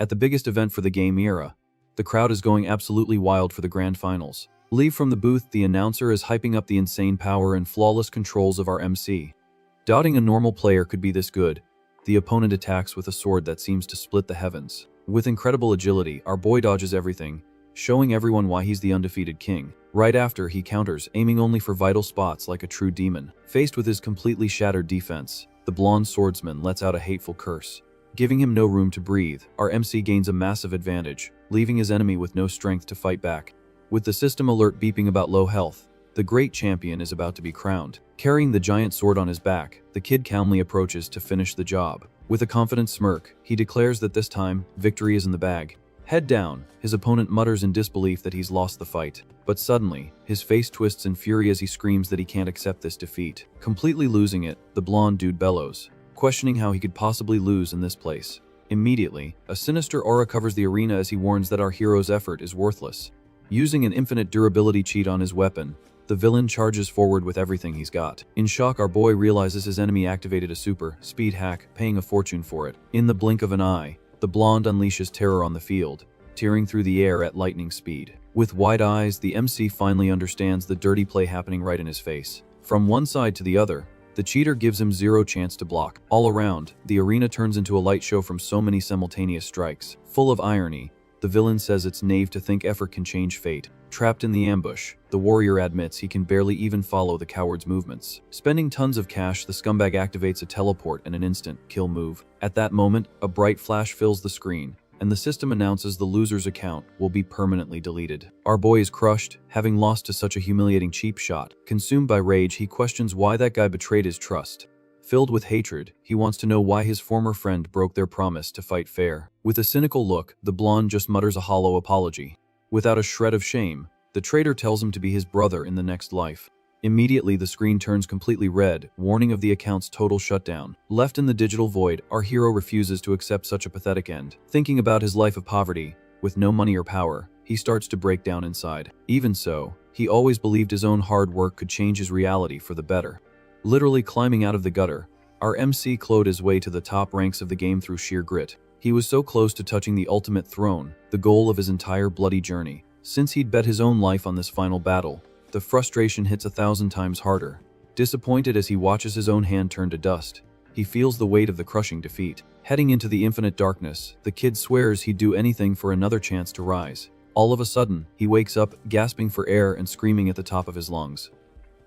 At the biggest event for the game era, the crowd is going absolutely wild for the grand finals. Live from the booth, the announcer is hyping up the insane power and flawless controls of our MC. Doubting a normal player could be this good, the opponent attacks with a sword that seems to split the heavens. With incredible agility, our boy dodges everything, showing everyone why he's the undefeated king. Right after, he counters, aiming only for vital spots like a true demon. Faced with his completely shattered defense, the blonde swordsman lets out a hateful curse. Giving him no room to breathe, our MC gains a massive advantage, leaving his enemy with no strength to fight back. With the system alert beeping about low health, the great champion is about to be crowned. Carrying the giant sword on his back, the kid calmly approaches to finish the job. With a confident smirk, he declares that this time, victory is in the bag. Head down, his opponent mutters in disbelief that he's lost the fight. But suddenly, his face twists in fury as he screams that he can't accept this defeat. Completely losing it, the blonde dude bellows, questioning how he could possibly lose in this place. Immediately, a sinister aura covers the arena as he warns that our hero's effort is worthless. Using an infinite durability cheat on his weapon, the villain charges forward with everything he's got. In shock, our boy realizes his enemy activated a super speed hack, paying a fortune for it. In the blink of an eye, the blonde unleashes terror on the field, tearing through the air at lightning speed. With wide eyes, the MC finally understands the dirty play happening right in his face. From one side to the other, the cheater gives him zero chance to block. All around, the arena turns into a light show from so many simultaneous strikes. Full of irony, the villain says it's naive to think effort can change fate. Trapped in the ambush, the warrior admits he can barely even follow the coward's movements. Spending tons of cash, the scumbag activates a teleport and an instant kill move. At that moment, a bright flash fills the screen, and the system announces the loser's account will be permanently deleted. Our boy is crushed, having lost to such a humiliating cheap shot. Consumed by rage, he questions why that guy betrayed his trust. Filled with hatred, he wants to know why his former friend broke their promise to fight fair. With a cynical look, the blonde just mutters a hollow apology. Without a shred of shame, the traitor tells him to be his brother in the next life. Immediately, the screen turns completely red, warning of the account's total shutdown. Left in the digital void, our hero refuses to accept such a pathetic end. Thinking about his life of poverty, with no money or power, he starts to break down inside. Even so, he always believed his own hard work could change his reality for the better. Literally climbing out of the gutter, our MC clawed his way to the top ranks of the game through sheer grit. He was so close to touching the ultimate throne, the goal of his entire bloody journey. Since he'd bet his own life on this final battle, the frustration hits 1,000 times harder. Disappointed as he watches his own hand turn to dust, he feels the weight of the crushing defeat. Heading into the infinite darkness, the kid swears he'd do anything for another chance to rise. All of a sudden, he wakes up, gasping for air and screaming at the top of his lungs.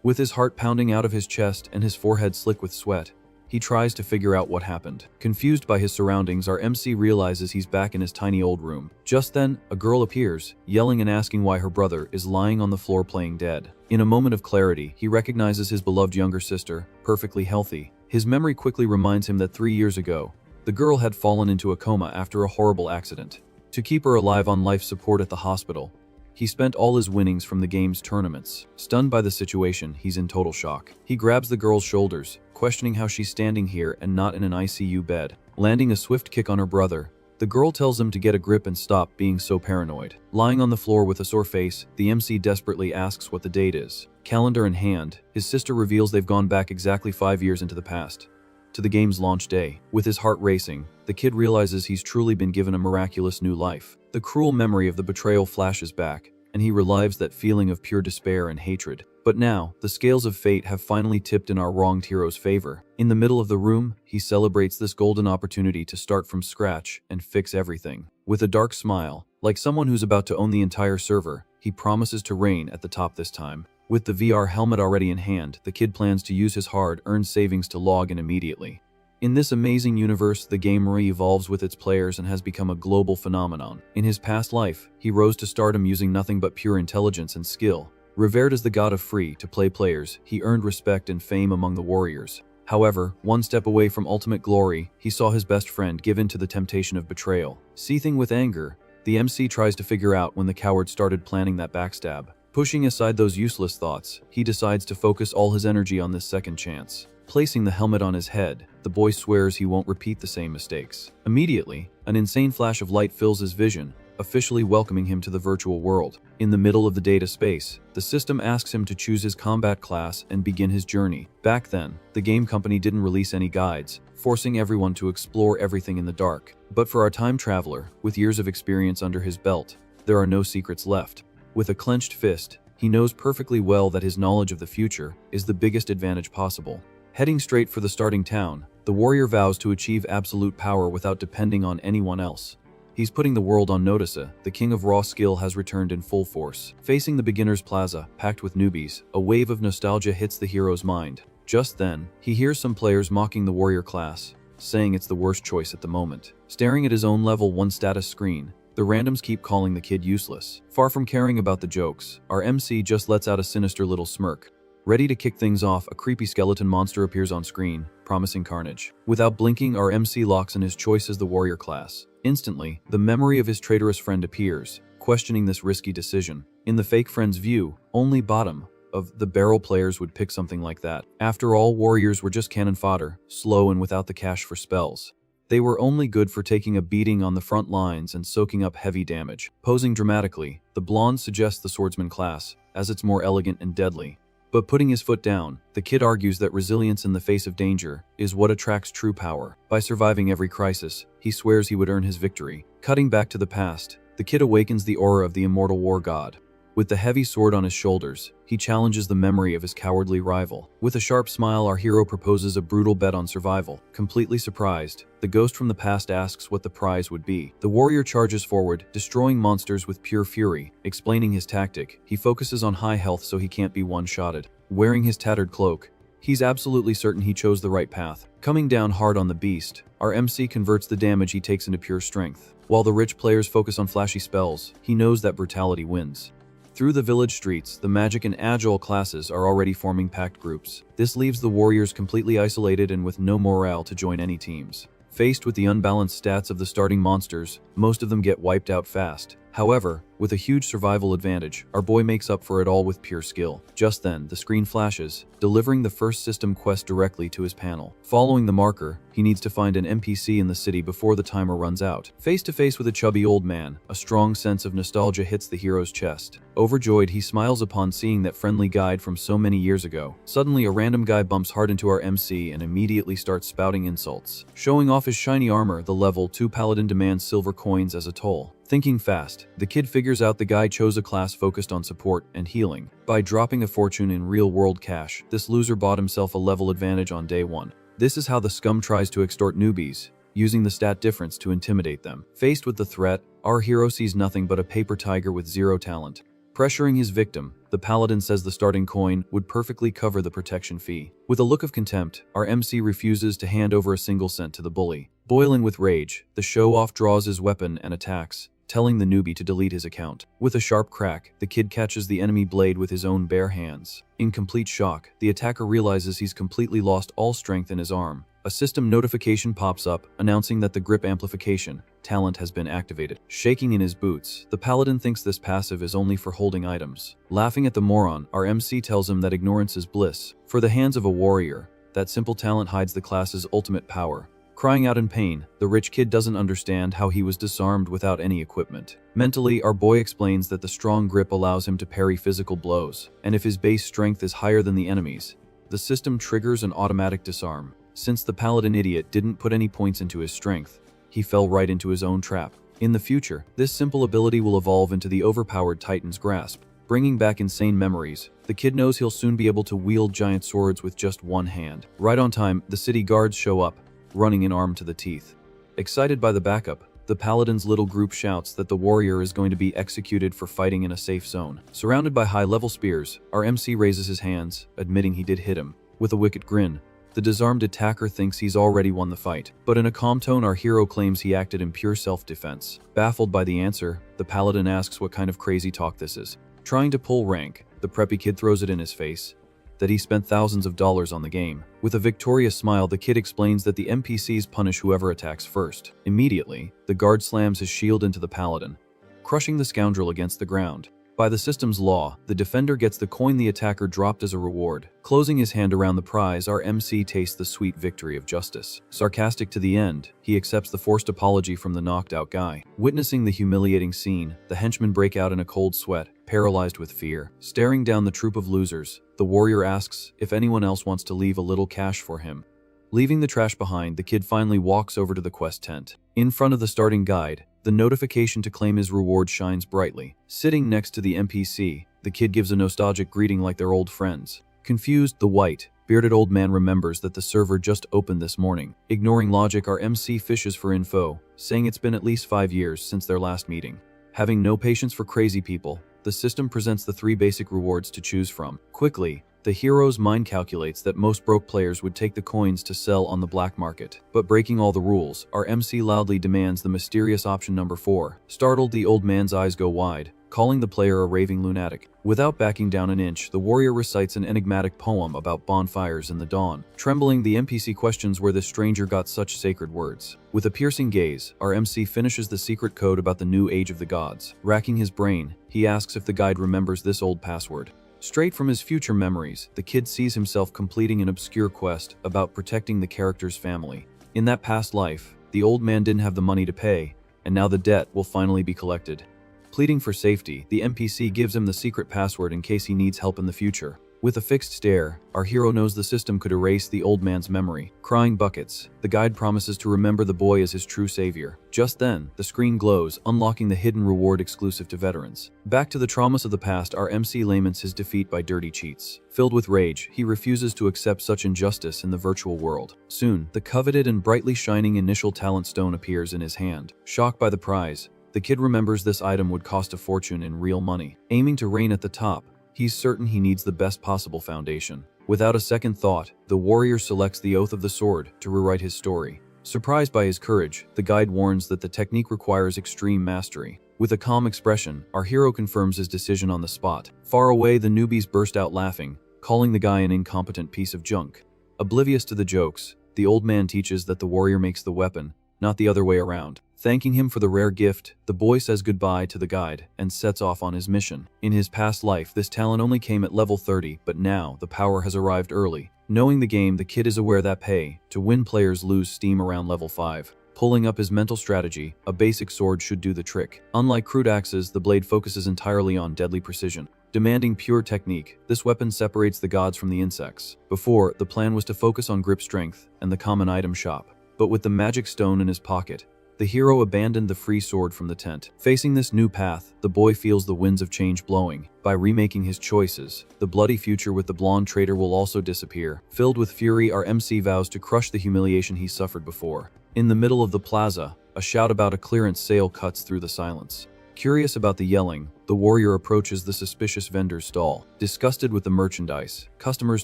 With his heart pounding out of his chest and his forehead slick with sweat, he tries to figure out what happened. Confused by his surroundings, our MC realizes he's back in his tiny old room. Just then, a girl appears, yelling and asking why her brother is lying on the floor playing dead. In a moment of clarity, he recognizes his beloved younger sister, perfectly healthy. His memory quickly reminds him that 3 years ago, the girl had fallen into a coma after a horrible accident. To keep her alive on life support at the hospital, he spent all his winnings from the game's tournaments. Stunned by the situation, he's in total shock. He grabs the girl's shoulders, questioning how she's standing here and not in an ICU bed. Landing a swift kick on her brother, the girl tells him to get a grip and stop being so paranoid. Lying on the floor with a sore face, the MC desperately asks what the date is. Calendar in hand, his sister reveals they've gone back exactly 5 years into the past, to the game's launch day. With his heart racing, the kid realizes he's truly been given a miraculous new life. The cruel memory of the betrayal flashes back, and he relives that feeling of pure despair and hatred. But now, the scales of fate have finally tipped in our wronged hero's favor. In the middle of the room, he celebrates this golden opportunity to start from scratch and fix everything. With a dark smile, like someone who's about to own the entire server, he promises to reign at the top this time. With the VR helmet already in hand, the kid plans to use his hard-earned savings to log in immediately. In this amazing universe, the game re-evolves with its players and has become a global phenomenon. In his past life, he rose to stardom using nothing but pure intelligence and skill. Revered as the god of free-to-play players, he earned respect and fame among the warriors. However, one step away from ultimate glory, he saw his best friend give in to the temptation of betrayal. Seething with anger, the MC tries to figure out when the coward started planning that backstab. Pushing aside those useless thoughts, he decides to focus all his energy on this second chance. Placing the helmet on his head, the boy swears he won't repeat the same mistakes. Immediately, an insane flash of light fills his vision, officially welcoming him to the virtual world. In the middle of the data space, the system asks him to choose his combat class and begin his journey. Back then, the game company didn't release any guides, forcing everyone to explore everything in the dark. But for our time traveler, with years of experience under his belt, there are no secrets left. With a clenched fist, he knows perfectly well that his knowledge of the future is the biggest advantage possible. Heading straight for the starting town, the warrior vows to achieve absolute power without depending on anyone else. He's putting the world on notice. The king of raw skill has returned in full force. Facing the beginner's plaza, packed with newbies, a wave of nostalgia hits the hero's mind. Just then, he hears some players mocking the warrior class, saying it's the worst choice at the moment. Staring at his own level 1 status screen, the randoms keep calling the kid useless. Far from caring about the jokes, our MC just lets out a sinister little smirk. Ready to kick things off, a creepy skeleton monster appears on screen, promising carnage. Without blinking, our MC locks in his choice as the warrior class. Instantly, the memory of his traitorous friend appears, questioning this risky decision. In the fake friend's view, only bottom of the barrel players would pick something like that. After all, warriors were just cannon fodder, slow and without the cash for spells. They were only good for taking a beating on the front lines and soaking up heavy damage. Posing dramatically, the blonde suggests the swordsman class, as it's more elegant and deadly. But putting his foot down, the kid argues that resilience in the face of danger is what attracts true power. By surviving every crisis, he swears he would earn his victory. Cutting back to the past, the kid awakens the aura of the immortal war god. With the heavy sword on his shoulders, he challenges the memory of his cowardly rival. With a sharp smile, our hero proposes a brutal bet on survival. Completely surprised, the ghost from the past asks what the prize would be. The warrior charges forward, destroying monsters with pure fury. Explaining his tactic, he focuses on high health so he can't be one-shotted. Wearing his tattered cloak, he's absolutely certain he chose the right path. Coming down hard on the beast, our MC converts the damage he takes into pure strength. While the rich players focus on flashy spells, he knows that brutality wins. Through the village streets, the magic and agile classes are already forming packed groups. This leaves the warriors completely isolated and with no morale to join any teams. Faced with the unbalanced stats of the starting monsters, most of them get wiped out fast. However, with a huge survival advantage, our boy makes up for it all with pure skill. Just then, the screen flashes, delivering the first system quest directly to his panel. Following the marker, he needs to find an NPC in the city before the timer runs out. Face to face with a chubby old man, a strong sense of nostalgia hits the hero's chest. Overjoyed, he smiles upon seeing that friendly guide from so many years ago. Suddenly, a random guy bumps hard into our MC and immediately starts spouting insults. Showing off his shiny armor, the level 2 paladin demands silver coins as a toll. Thinking fast, the kid figures out the guy chose a class focused on support and healing. By dropping a fortune in real-world cash, this loser bought himself a level advantage on day 1. This is how the scum tries to extort newbies, using the stat difference to intimidate them. Faced with the threat, our hero sees nothing but a paper tiger with 0 talent. Pressuring his victim, the paladin says the starting coin would perfectly cover the protection fee. With a look of contempt, our MC refuses to hand over a single cent to the bully. Boiling with rage, the show-off draws his weapon and attacks, telling the newbie to delete his account. With a sharp crack, the kid catches the enemy blade with his own bare hands. In complete shock, the attacker realizes he's completely lost all strength in his arm. A system notification pops up, announcing that the grip amplification talent has been activated. Shaking in his boots, the paladin thinks this passive is only for holding items. Laughing at the moron, our MC tells him that ignorance is bliss. For the hands of a warrior, that simple talent hides the class's ultimate power. Crying out in pain, the rich kid doesn't understand how he was disarmed without any equipment. Mentally, our boy explains that the strong grip allows him to parry physical blows, and if his base strength is higher than the enemy's, the system triggers an automatic disarm. Since the paladin idiot didn't put any points into his strength, he fell right into his own trap. In the future, this simple ability will evolve into the overpowered Titan's grasp. Bringing back insane memories, the kid knows he'll soon be able to wield giant swords with just one hand. Right on time, the city guards show up, running in armed to the teeth. Excited by the backup, the paladin's little group shouts that the warrior is going to be executed for fighting in a safe zone. Surrounded by high-level spears, our MC raises his hands, admitting he did hit him. With a wicked grin, the disarmed attacker thinks he's already won the fight. But in a calm tone, our hero claims he acted in pure self-defense. Baffled by the answer, the paladin asks what kind of crazy talk this is. Trying to pull rank, the preppy kid throws it in his face that he spent thousands of dollars on the game. With a victorious smile, the kid explains that the NPCs punish whoever attacks first. Immediately, the guard slams his shield into the paladin, crushing the scoundrel against the ground. By the system's law, the defender gets the coin the attacker dropped as a reward. Closing his hand around the prize, our MC tastes the sweet victory of justice. Sarcastic to the end, he accepts the forced apology from the knocked out guy. Witnessing the humiliating scene, the henchmen break out in a cold sweat, paralyzed with fear. Staring down the troop of losers, the warrior asks if anyone else wants to leave a little cash for him. Leaving the trash behind, the kid finally walks over to the quest tent. In front of the starting guide, the notification to claim his reward shines brightly. Sitting next to the NPC, the kid gives a nostalgic greeting like they're old friends. Confused, the white, bearded old man remembers that the server just opened this morning. Ignoring logic, our MC fishes for info, saying it's been at least 5 years since their last meeting. Having no patience for crazy people, the system presents the 3 basic rewards to choose from. Quickly, the hero's mind calculates that most broke players would take the coins to sell on the black market. But breaking all the rules, our MC loudly demands the mysterious option number 4. Startled, the old man's eyes go wide, calling the player a raving lunatic. Without backing down an inch, the warrior recites an enigmatic poem about bonfires in the dawn. Trembling, the NPC questions where this stranger got such sacred words. With a piercing gaze, our MC finishes the secret code about the new age of the gods. Racking his brain, he asks if the guide remembers this old password. Straight from his future memories, the kid sees himself completing an obscure quest about protecting the character's family. In that past life, the old man didn't have the money to pay, and now the debt will finally be collected. Pleading for safety, the NPC gives him the secret password in case he needs help in the future. With a fixed stare, our hero knows the system could erase the old man's memory. Crying buckets, the guide promises to remember the boy as his true savior. Just then, the screen glows, unlocking the hidden reward exclusive to veterans. Back to the traumas of the past, our MC laments his defeat by dirty cheats. Filled with rage, he refuses to accept such injustice in the virtual world. Soon, the coveted and brightly shining initial talent stone appears in his hand. Shocked by the prize, the kid remembers this item would cost a fortune in real money. Aiming to reign at the top, he's certain he needs the best possible foundation. Without a second thought, the warrior selects the Oath of the Sword to rewrite his story. Surprised by his courage, the guide warns that the technique requires extreme mastery. With a calm expression, our hero confirms his decision on the spot. Far away, the newbies burst out laughing, calling the guy an incompetent piece of junk. Oblivious to the jokes, the old man teaches that the warrior makes the weapon, not the other way around. Thanking him for the rare gift, the boy says goodbye to the guide and sets off on his mission. In his past life, this talent only came at level 30, but now the power has arrived early. Knowing the game, the kid is aware that to win players lose steam around level 5. Pulling up his mental strategy, a basic sword should do the trick. Unlike crude axes, the blade focuses entirely on deadly precision. Demanding pure technique, this weapon separates the gods from the insects. Before, the plan was to focus on grip strength and the common item shop. But with the magic stone in his pocket, the hero abandoned the free sword from the tent. Facing this new path, the boy feels the winds of change blowing. By remaking his choices, the bloody future with the blonde traitor will also disappear. Filled with fury, our MC vows to crush the humiliation he suffered before. In the middle of the plaza, a shout about a clearance sale cuts through the silence. Curious about the yelling, the warrior approaches the suspicious vendor's stall. Disgusted with the merchandise, customers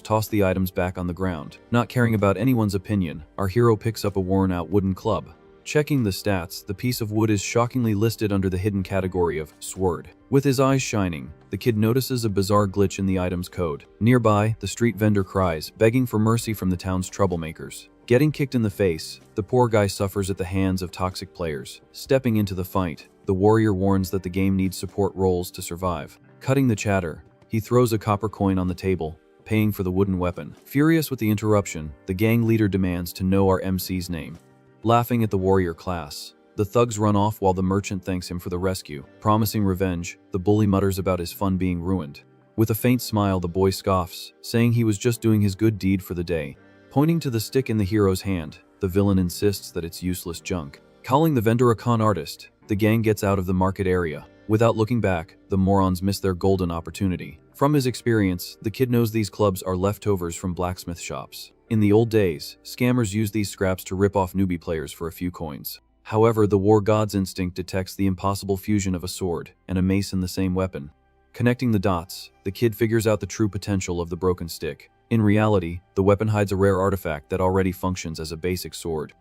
toss the items back on the ground. Not caring about anyone's opinion, our hero picks up a worn-out wooden club. Checking the stats, the piece of wood is shockingly listed under the hidden category of sword. With his eyes shining, the kid notices a bizarre glitch in the item's code. Nearby, the street vendor cries, begging for mercy from the town's troublemakers. Getting kicked in the face, the poor guy suffers at the hands of toxic players. Stepping into the fight, the warrior warns that the game needs support roles to survive. Cutting the chatter, he throws a copper coin on the table, paying for the wooden weapon. Furious with the interruption, the gang leader demands to know our MC's name. Laughing at the warrior class, the thugs run off while the merchant thanks him for the rescue. Promising revenge, the bully mutters about his fun being ruined. With a faint smile, the boy scoffs, saying he was just doing his good deed for the day. Pointing to the stick in the hero's hand, the villain insists that it's useless junk. Calling the vendor a con artist, the gang gets out of the market area. Without looking back, the morons miss their golden opportunity. From his experience, the kid knows these clubs are leftovers from blacksmith shops. In the old days, scammers used these scraps to rip off newbie players for a few coins. However, the war god's instinct detects the impossible fusion of a sword and a mace in the same weapon. Connecting the dots, the kid figures out the true potential of the broken stick. In reality, the weapon hides a rare artifact that already functions as a basic sword.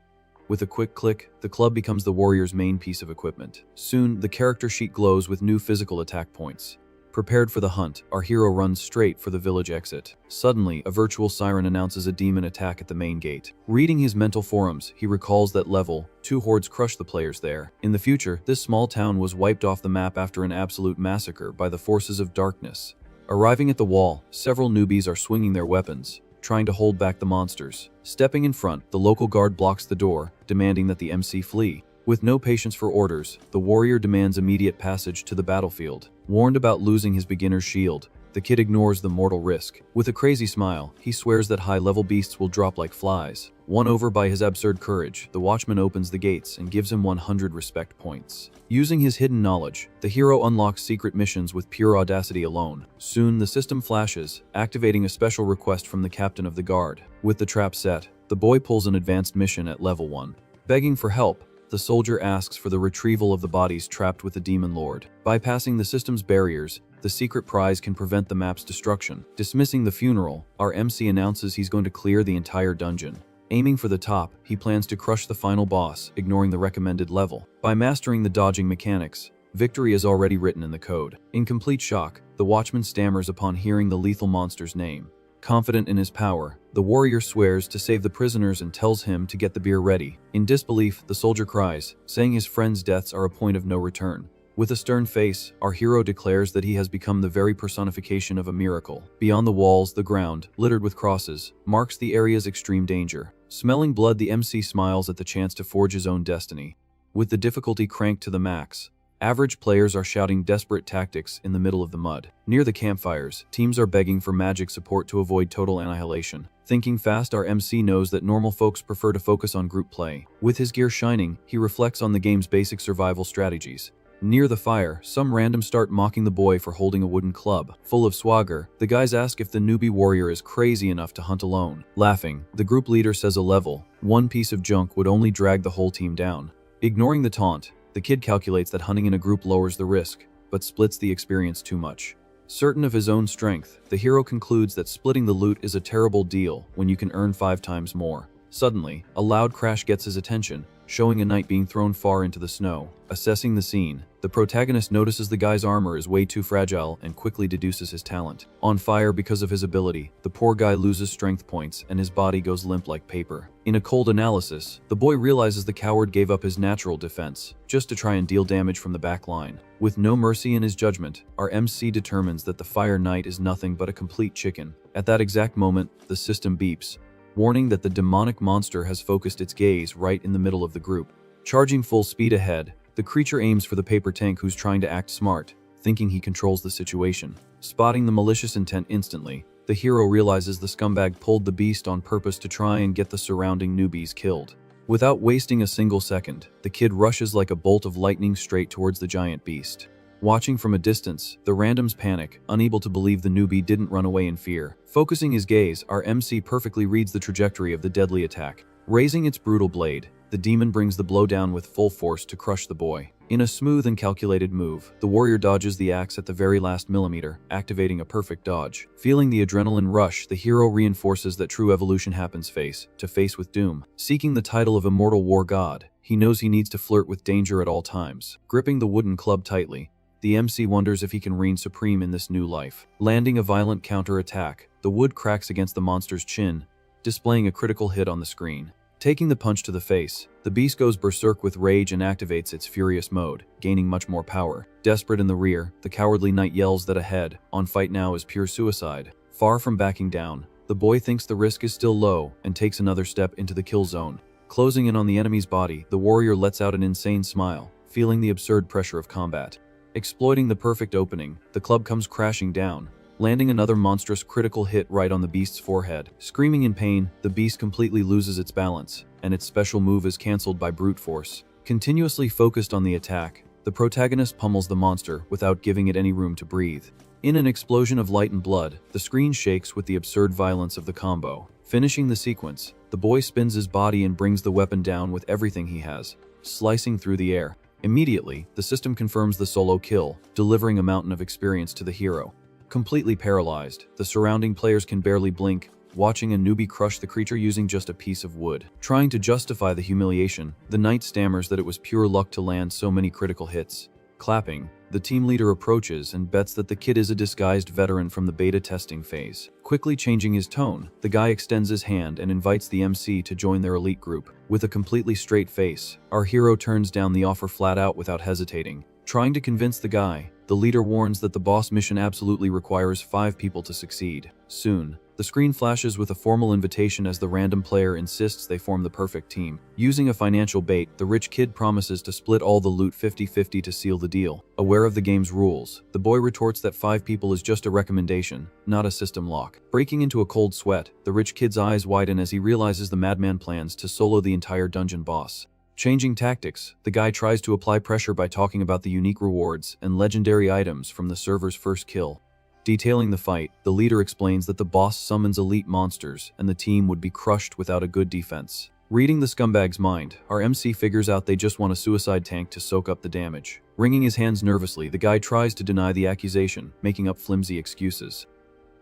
With a quick click, the club becomes the warrior's main piece of equipment. Soon, the character sheet glows with new physical attack points. Prepared for the hunt, our hero runs straight for the village exit. Suddenly, a virtual siren announces a demon attack at the main gate. Reading his mental forums, he recalls that level 2 hordes crushed the players there. In the future, this small town was wiped off the map after an absolute massacre by the forces of darkness. Arriving at the wall, several newbies are swinging their weapons, trying to hold back the monsters. Stepping in front, the local guard blocks the door, demanding that the MC flee. With no patience for orders, the warrior demands immediate passage to the battlefield. Warned about losing his beginner's shield, the kid ignores the mortal risk. With a crazy smile, he swears that high-level beasts will drop like flies. Won over by his absurd courage, the watchman opens the gates and gives him 100 respect points. Using his hidden knowledge, the hero unlocks secret missions with pure audacity alone. Soon, the system flashes, activating a special request from the captain of the guard. With the trap set, the boy pulls an advanced mission at level 1. Begging for help, the soldier asks for the retrieval of the bodies trapped with the demon lord. Bypassing the system's barriers, the secret prize can prevent the map's destruction. Dismissing the funeral, our MC announces he's going to clear the entire dungeon. Aiming for the top, he plans to crush the final boss, ignoring the recommended level. By mastering the dodging mechanics, victory is already written in the code. In complete shock, the watchman stammers upon hearing the lethal monster's name. Confident in his power, the warrior swears to save the prisoners and tells him to get the beer ready. In disbelief, the soldier cries, saying his friends' deaths are a point of no return. With a stern face, our hero declares that he has become the very personification of a miracle. Beyond the walls, the ground, littered with crosses, marks the area's extreme danger. Smelling blood, the MC smiles at the chance to forge his own destiny. With the difficulty cranked to the max, average players are shouting desperate tactics in the middle of the mud. Near the campfires, teams are begging for magic support to avoid total annihilation. Thinking fast, our MC knows that normal folks prefer to focus on group play. With his gear shining, he reflects on the game's basic survival strategies. Near the fire, some randoms start mocking the boy for holding a wooden club. Full of swagger, the guys ask if the newbie warrior is crazy enough to hunt alone. Laughing, the group leader says a level 1 piece of junk would only drag the whole team down. Ignoring the taunt, the kid calculates that hunting in a group lowers the risk, but splits the experience too much. Certain of his own strength, the hero concludes that splitting the loot is a terrible deal when you can earn 5 times more. Suddenly, a loud crash gets his attention, showing a knight being thrown far into the snow. Assessing the scene, the protagonist notices the guy's armor is way too fragile and quickly deduces his talent. On fire because of his ability, the poor guy loses strength points and his body goes limp like paper. In a cold analysis, the boy realizes the coward gave up his natural defense just to try and deal damage from the back line. With no mercy in his judgment, our MC determines that the fire knight is nothing but a complete chicken. At that exact moment, the system beeps, warning that the demonic monster has focused its gaze right in the middle of the group. Charging full speed ahead, the creature aims for the paper tank who's trying to act smart, thinking he controls the situation. Spotting the malicious intent instantly, the hero realizes the scumbag pulled the beast on purpose to try and get the surrounding newbies killed. Without wasting a single second, the kid rushes like a bolt of lightning straight towards the giant beast. Watching from a distance, the randoms panic, unable to believe the newbie didn't run away in fear. Focusing his gaze, our MC perfectly reads the trajectory of the deadly attack. Raising its brutal blade, the demon brings the blow down with full force to crush the boy. In a smooth and calculated move, the warrior dodges the axe at the very last millimeter, activating a perfect dodge. Feeling the adrenaline rush, the hero reinforces that true evolution happens face to face with doom. Seeking the title of immortal war god, he knows he needs to flirt with danger at all times. Gripping the wooden club tightly, the MC wonders if he can reign supreme in this new life. Landing a violent counter-attack, the wood cracks against the monster's chin, displaying a critical hit on the screen. Taking the punch to the face, the beast goes berserk with rage and activates its furious mode, gaining much more power. Desperate in the rear, the cowardly knight yells that a head-on fight now is pure suicide. Far from backing down, the boy thinks the risk is still low and takes another step into the kill zone. Closing in on the enemy's body, the warrior lets out an insane smile, feeling the absurd pressure of combat. Exploiting the perfect opening, the club comes crashing down, landing another monstrous critical hit right on the beast's forehead. Screaming in pain, the beast completely loses its balance, and its special move is cancelled by brute force. Continuously focused on the attack, the protagonist pummels the monster without giving it any room to breathe. In an explosion of light and blood, the screen shakes with the absurd violence of the combo. Finishing the sequence, the boy spins his body and brings the weapon down with everything he has, slicing through the air. Immediately, the system confirms the solo kill, delivering a mountain of experience to the hero. Completely paralyzed, the surrounding players can barely blink, watching a newbie crush the creature using just a piece of wood. Trying to justify the humiliation, the knight stammers that it was pure luck to land so many critical hits. Clapping, The team leader approaches and bets that the kid is a disguised veteran from the beta testing phase. Quickly changing his tone, the guy extends his hand and invites the MC to join their elite group. With a completely straight face, our hero turns down the offer flat out without hesitating. Trying to convince the guy, the leader warns that the boss mission absolutely requires 5 people to succeed. Soon, the screen flashes with a formal invitation as the random player insists they form the perfect team. Using a financial bait, the rich kid promises to split all the loot 50-50 to seal the deal. Aware of the game's rules, the boy retorts that 5 people is just a recommendation, not a system lock. Breaking into a cold sweat, the rich kid's eyes widen as he realizes the madman plans to solo the entire dungeon boss. Changing tactics, the guy tries to apply pressure by talking about the unique rewards and legendary items from the server's first kill. Detailing the fight, the leader explains that the boss summons elite monsters and the team would be crushed without a good defense. Reading the scumbag's mind, our MC figures out they just want a suicide tank to soak up the damage. Wringing his hands nervously, the guy tries to deny the accusation, making up flimsy excuses.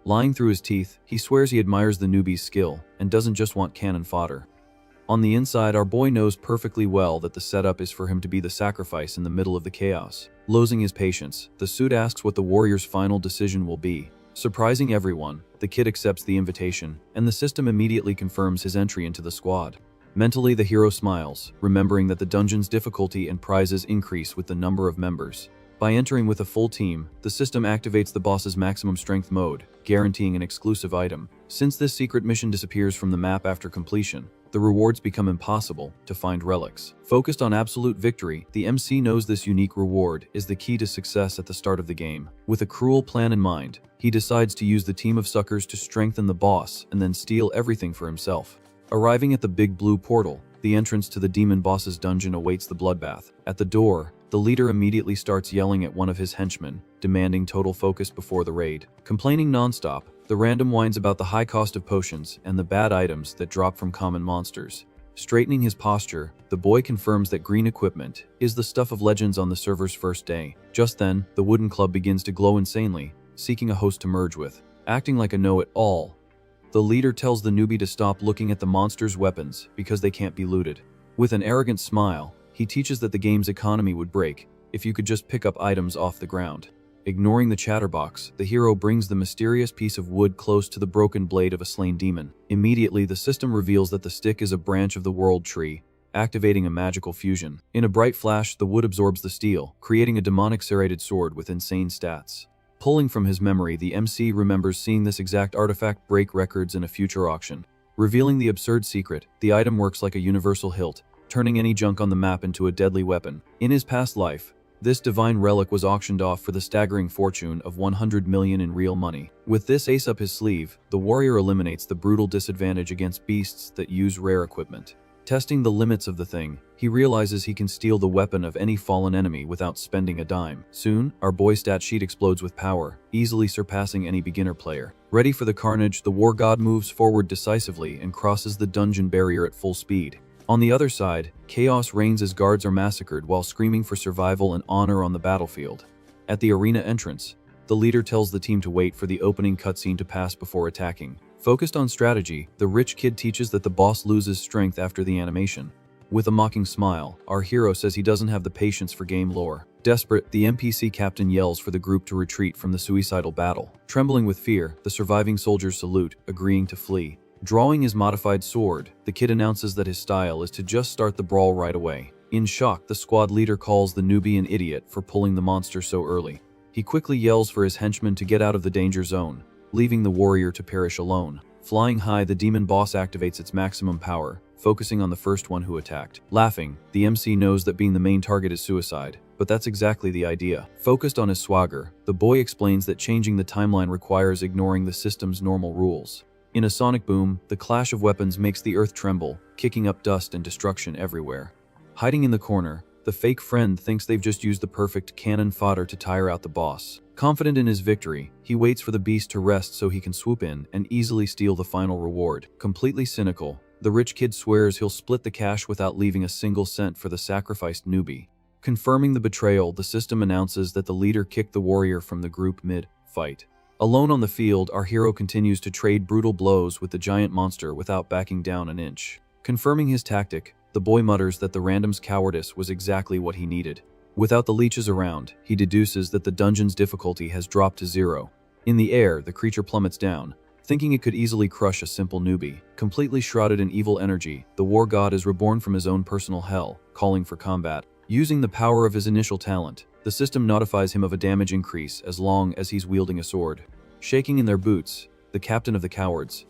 Lying through his teeth, he swears he admires the newbie's skill and doesn't just want cannon fodder. On the inside, our boy knows perfectly well that the setup is for him to be the sacrifice in the middle of the chaos. Losing his patience, the suit asks what the warrior's final decision will be. Surprising everyone, the kid accepts the invitation, and the system immediately confirms his entry into the squad. Mentally, the hero smiles, remembering that the dungeon's difficulty and prizes increase with the number of members. By entering with a full team, the system activates the boss's maximum strength mode, guaranteeing an exclusive item. Since this secret mission disappears from the map after completion, the rewards become impossible to find relics. Focused on absolute victory, the MC knows this unique reward is the key to success at the start of the game. With a cruel plan in mind, he decides to use the team of suckers to strengthen the boss and then steal everything for himself. Arriving at the big blue portal, the entrance to the demon boss's dungeon awaits the bloodbath. At the door, the leader immediately starts yelling at one of his henchmen, demanding total focus before the raid. Complaining nonstop, the random whines about the high cost of potions and the bad items that drop from common monsters. Straightening his posture, the boy confirms that green equipment is the stuff of legends on the server's first day. Just then, the wooden club begins to glow insanely, seeking a host to merge with. Acting like a know-it-all, the leader tells the newbie to stop looking at the monster's weapons because they can't be looted. With an arrogant smile, he teaches that the game's economy would break if you could just pick up items off the ground. Ignoring the chatterbox, the hero brings the mysterious piece of wood close to the broken blade of a slain demon. Immediately, the system reveals that the stick is a branch of the world tree, activating a magical fusion. In a bright flash, the wood absorbs the steel, creating a demonic serrated sword with insane stats. Pulling from his memory, the MC remembers seeing this exact artifact break records in a future auction. Revealing the absurd secret, the item works like a universal hilt, turning any junk on the map into a deadly weapon. In his past life, this divine relic was auctioned off for the staggering fortune of 100 million in real money. With this ace up his sleeve, the warrior eliminates the brutal disadvantage against beasts that use rare equipment. Testing the limits of the thing, he realizes he can steal the weapon of any fallen enemy without spending a dime. Soon, our boy's stat sheet explodes with power, easily surpassing any beginner player. Ready for the carnage, the war god moves forward decisively and crosses the dungeon barrier at full speed. On the other side, chaos reigns as guards are massacred while screaming for survival and honor on the battlefield. At the arena entrance, the leader tells the team to wait for the opening cutscene to pass before attacking. Focused on strategy, the rich kid teaches that the boss loses strength after the animation. With a mocking smile, our hero says he doesn't have the patience for game lore. Desperate, the NPC captain yells for the group to retreat from the suicidal battle. Trembling with fear, the surviving soldiers salute, agreeing to flee. Drawing his modified sword, the kid announces that his style is to just start the brawl right away. In shock, the squad leader calls the newbie an idiot for pulling the monster so early. He quickly yells for his henchmen to get out of the danger zone, leaving the warrior to perish alone. Flying high, the demon boss activates its maximum power, focusing on the first one who attacked. Laughing, the MC knows that being the main target is suicide, but that's exactly the idea. Focused on his swagger, the boy explains that changing the timeline requires ignoring the system's normal rules. In a sonic boom, the clash of weapons makes the earth tremble, kicking up dust and destruction everywhere. Hiding in the corner, the fake friend thinks they've just used the perfect cannon fodder to tire out the boss. Confident in his victory, he waits for the beast to rest so he can swoop in and easily steal the final reward. Completely cynical, the rich kid swears he'll split the cash without leaving a single cent for the sacrificed newbie. Confirming the betrayal, the system announces that the leader kicked the warrior from the group mid-fight. Alone on the field, our hero continues to trade brutal blows with the giant monster without backing down an inch. Confirming his tactic, the boy mutters that the random's cowardice was exactly what he needed. Without the leeches around, he deduces that the dungeon's difficulty has dropped to 0. In the air, the creature plummets down, thinking it could easily crush a simple newbie. Completely shrouded in evil energy, the war god is reborn from his own personal hell, calling for combat. Using the power of his initial talent, the system notifies him of a damage increase as long as he's wielding a sword. Shaking in their boots, the captain of the cowards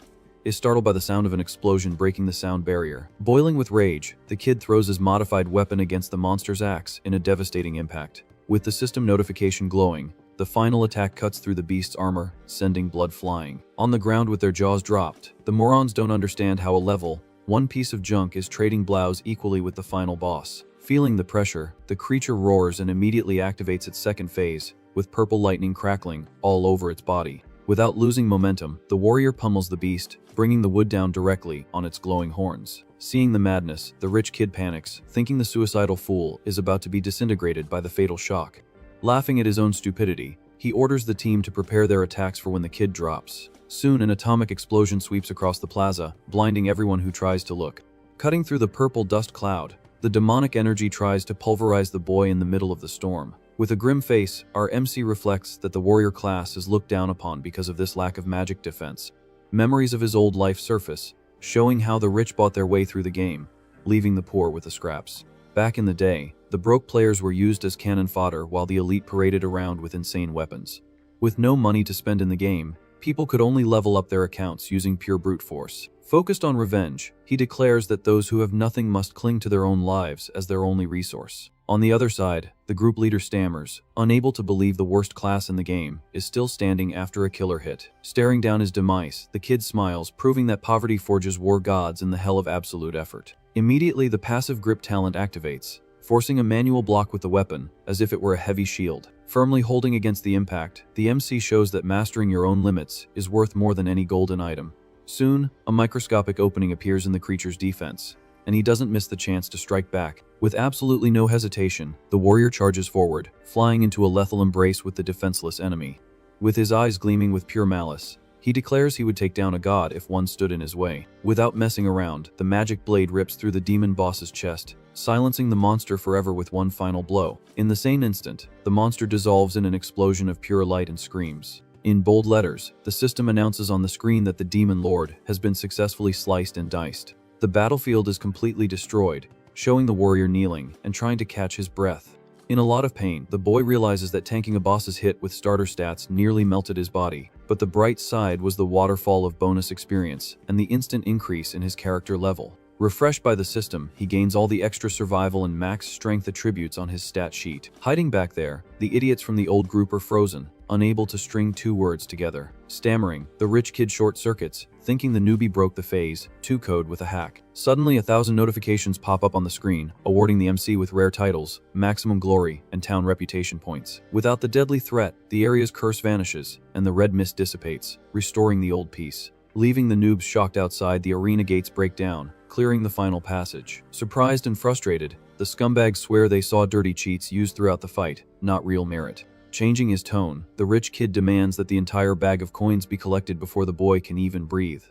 is startled by the sound of an explosion breaking the sound barrier. Boiling with rage, the kid throws his modified weapon against the monster's axe in a devastating impact. With the system notification glowing, the final attack cuts through the beast's armor, sending blood flying. On the ground with their jaws dropped, the morons don't understand how a level, one piece of junk is trading blows equally with the final boss. Feeling the pressure, the creature roars and immediately activates its second phase, with purple lightning crackling all over its body. Without losing momentum, the warrior pummels the beast, bringing the wood down directly on its glowing horns. Seeing the madness, the rich kid panics, thinking the suicidal fool is about to be disintegrated by the fatal shock. Laughing at his own stupidity, he orders the team to prepare their attacks for when the kid drops. Soon an atomic explosion sweeps across the plaza, blinding everyone who tries to look. Cutting through the purple dust cloud, the demonic energy tries to pulverize the boy in the middle of the storm. With a grim face, our MC reflects that the warrior class is looked down upon because of this lack of magic defense. Memories of his old life surface, showing how the rich bought their way through the game, leaving the poor with the scraps. Back in the day, the broke players were used as cannon fodder while the elite paraded around with insane weapons. With no money to spend in the game, people could only level up their accounts using pure brute force. Focused on revenge, he declares that those who have nothing must cling to their own lives as their only resource. On the other side, the group leader stammers, unable to believe the worst class in the game is still standing after a killer hit. Staring down his demise, the kid smiles, proving that poverty forges war gods in the hell of absolute effort. Immediately, the passive grip talent activates, forcing a manual block with the weapon, as if it were a heavy shield. Firmly holding against the impact, the MC shows that mastering your own limits is worth more than any golden item. Soon, a microscopic opening appears in the creature's defense, and he doesn't miss the chance to strike back. With absolutely no hesitation, the warrior charges forward, flying into a lethal embrace with the defenseless enemy. With his eyes gleaming with pure malice, he declares he would take down a god if one stood in his way. Without messing around, the magic blade rips through the demon boss's chest, silencing the monster forever with one final blow. In the same instant, the monster dissolves in an explosion of pure light and screams. In bold letters, the system announces on the screen that the demon lord has been successfully sliced and diced. The battlefield is completely destroyed, showing the warrior kneeling and trying to catch his breath. In a lot of pain, the boy realizes that tanking a boss's hit with starter stats nearly melted his body, but the bright side was the waterfall of bonus experience and the instant increase in his character level. Refreshed by the system, he gains all the extra survival and max strength attributes on his stat sheet. Hiding back there, the idiots from the old group are frozen, unable to string two words together. Stammering, the rich kid short-circuits, thinking the newbie broke the phase 2 code with a hack. Suddenly 1,000 notifications pop up on the screen, awarding the MC with rare titles, maximum glory, and town reputation points. Without the deadly threat, the area's curse vanishes, and the red mist dissipates, restoring the old peace. Leaving the noobs shocked outside, the arena gates break down, clearing the final passage. Surprised and frustrated, the scumbags swear they saw dirty cheats used throughout the fight, not real merit. Changing his tone, the rich kid demands that the entire bag of coins be collected before the boy can even breathe.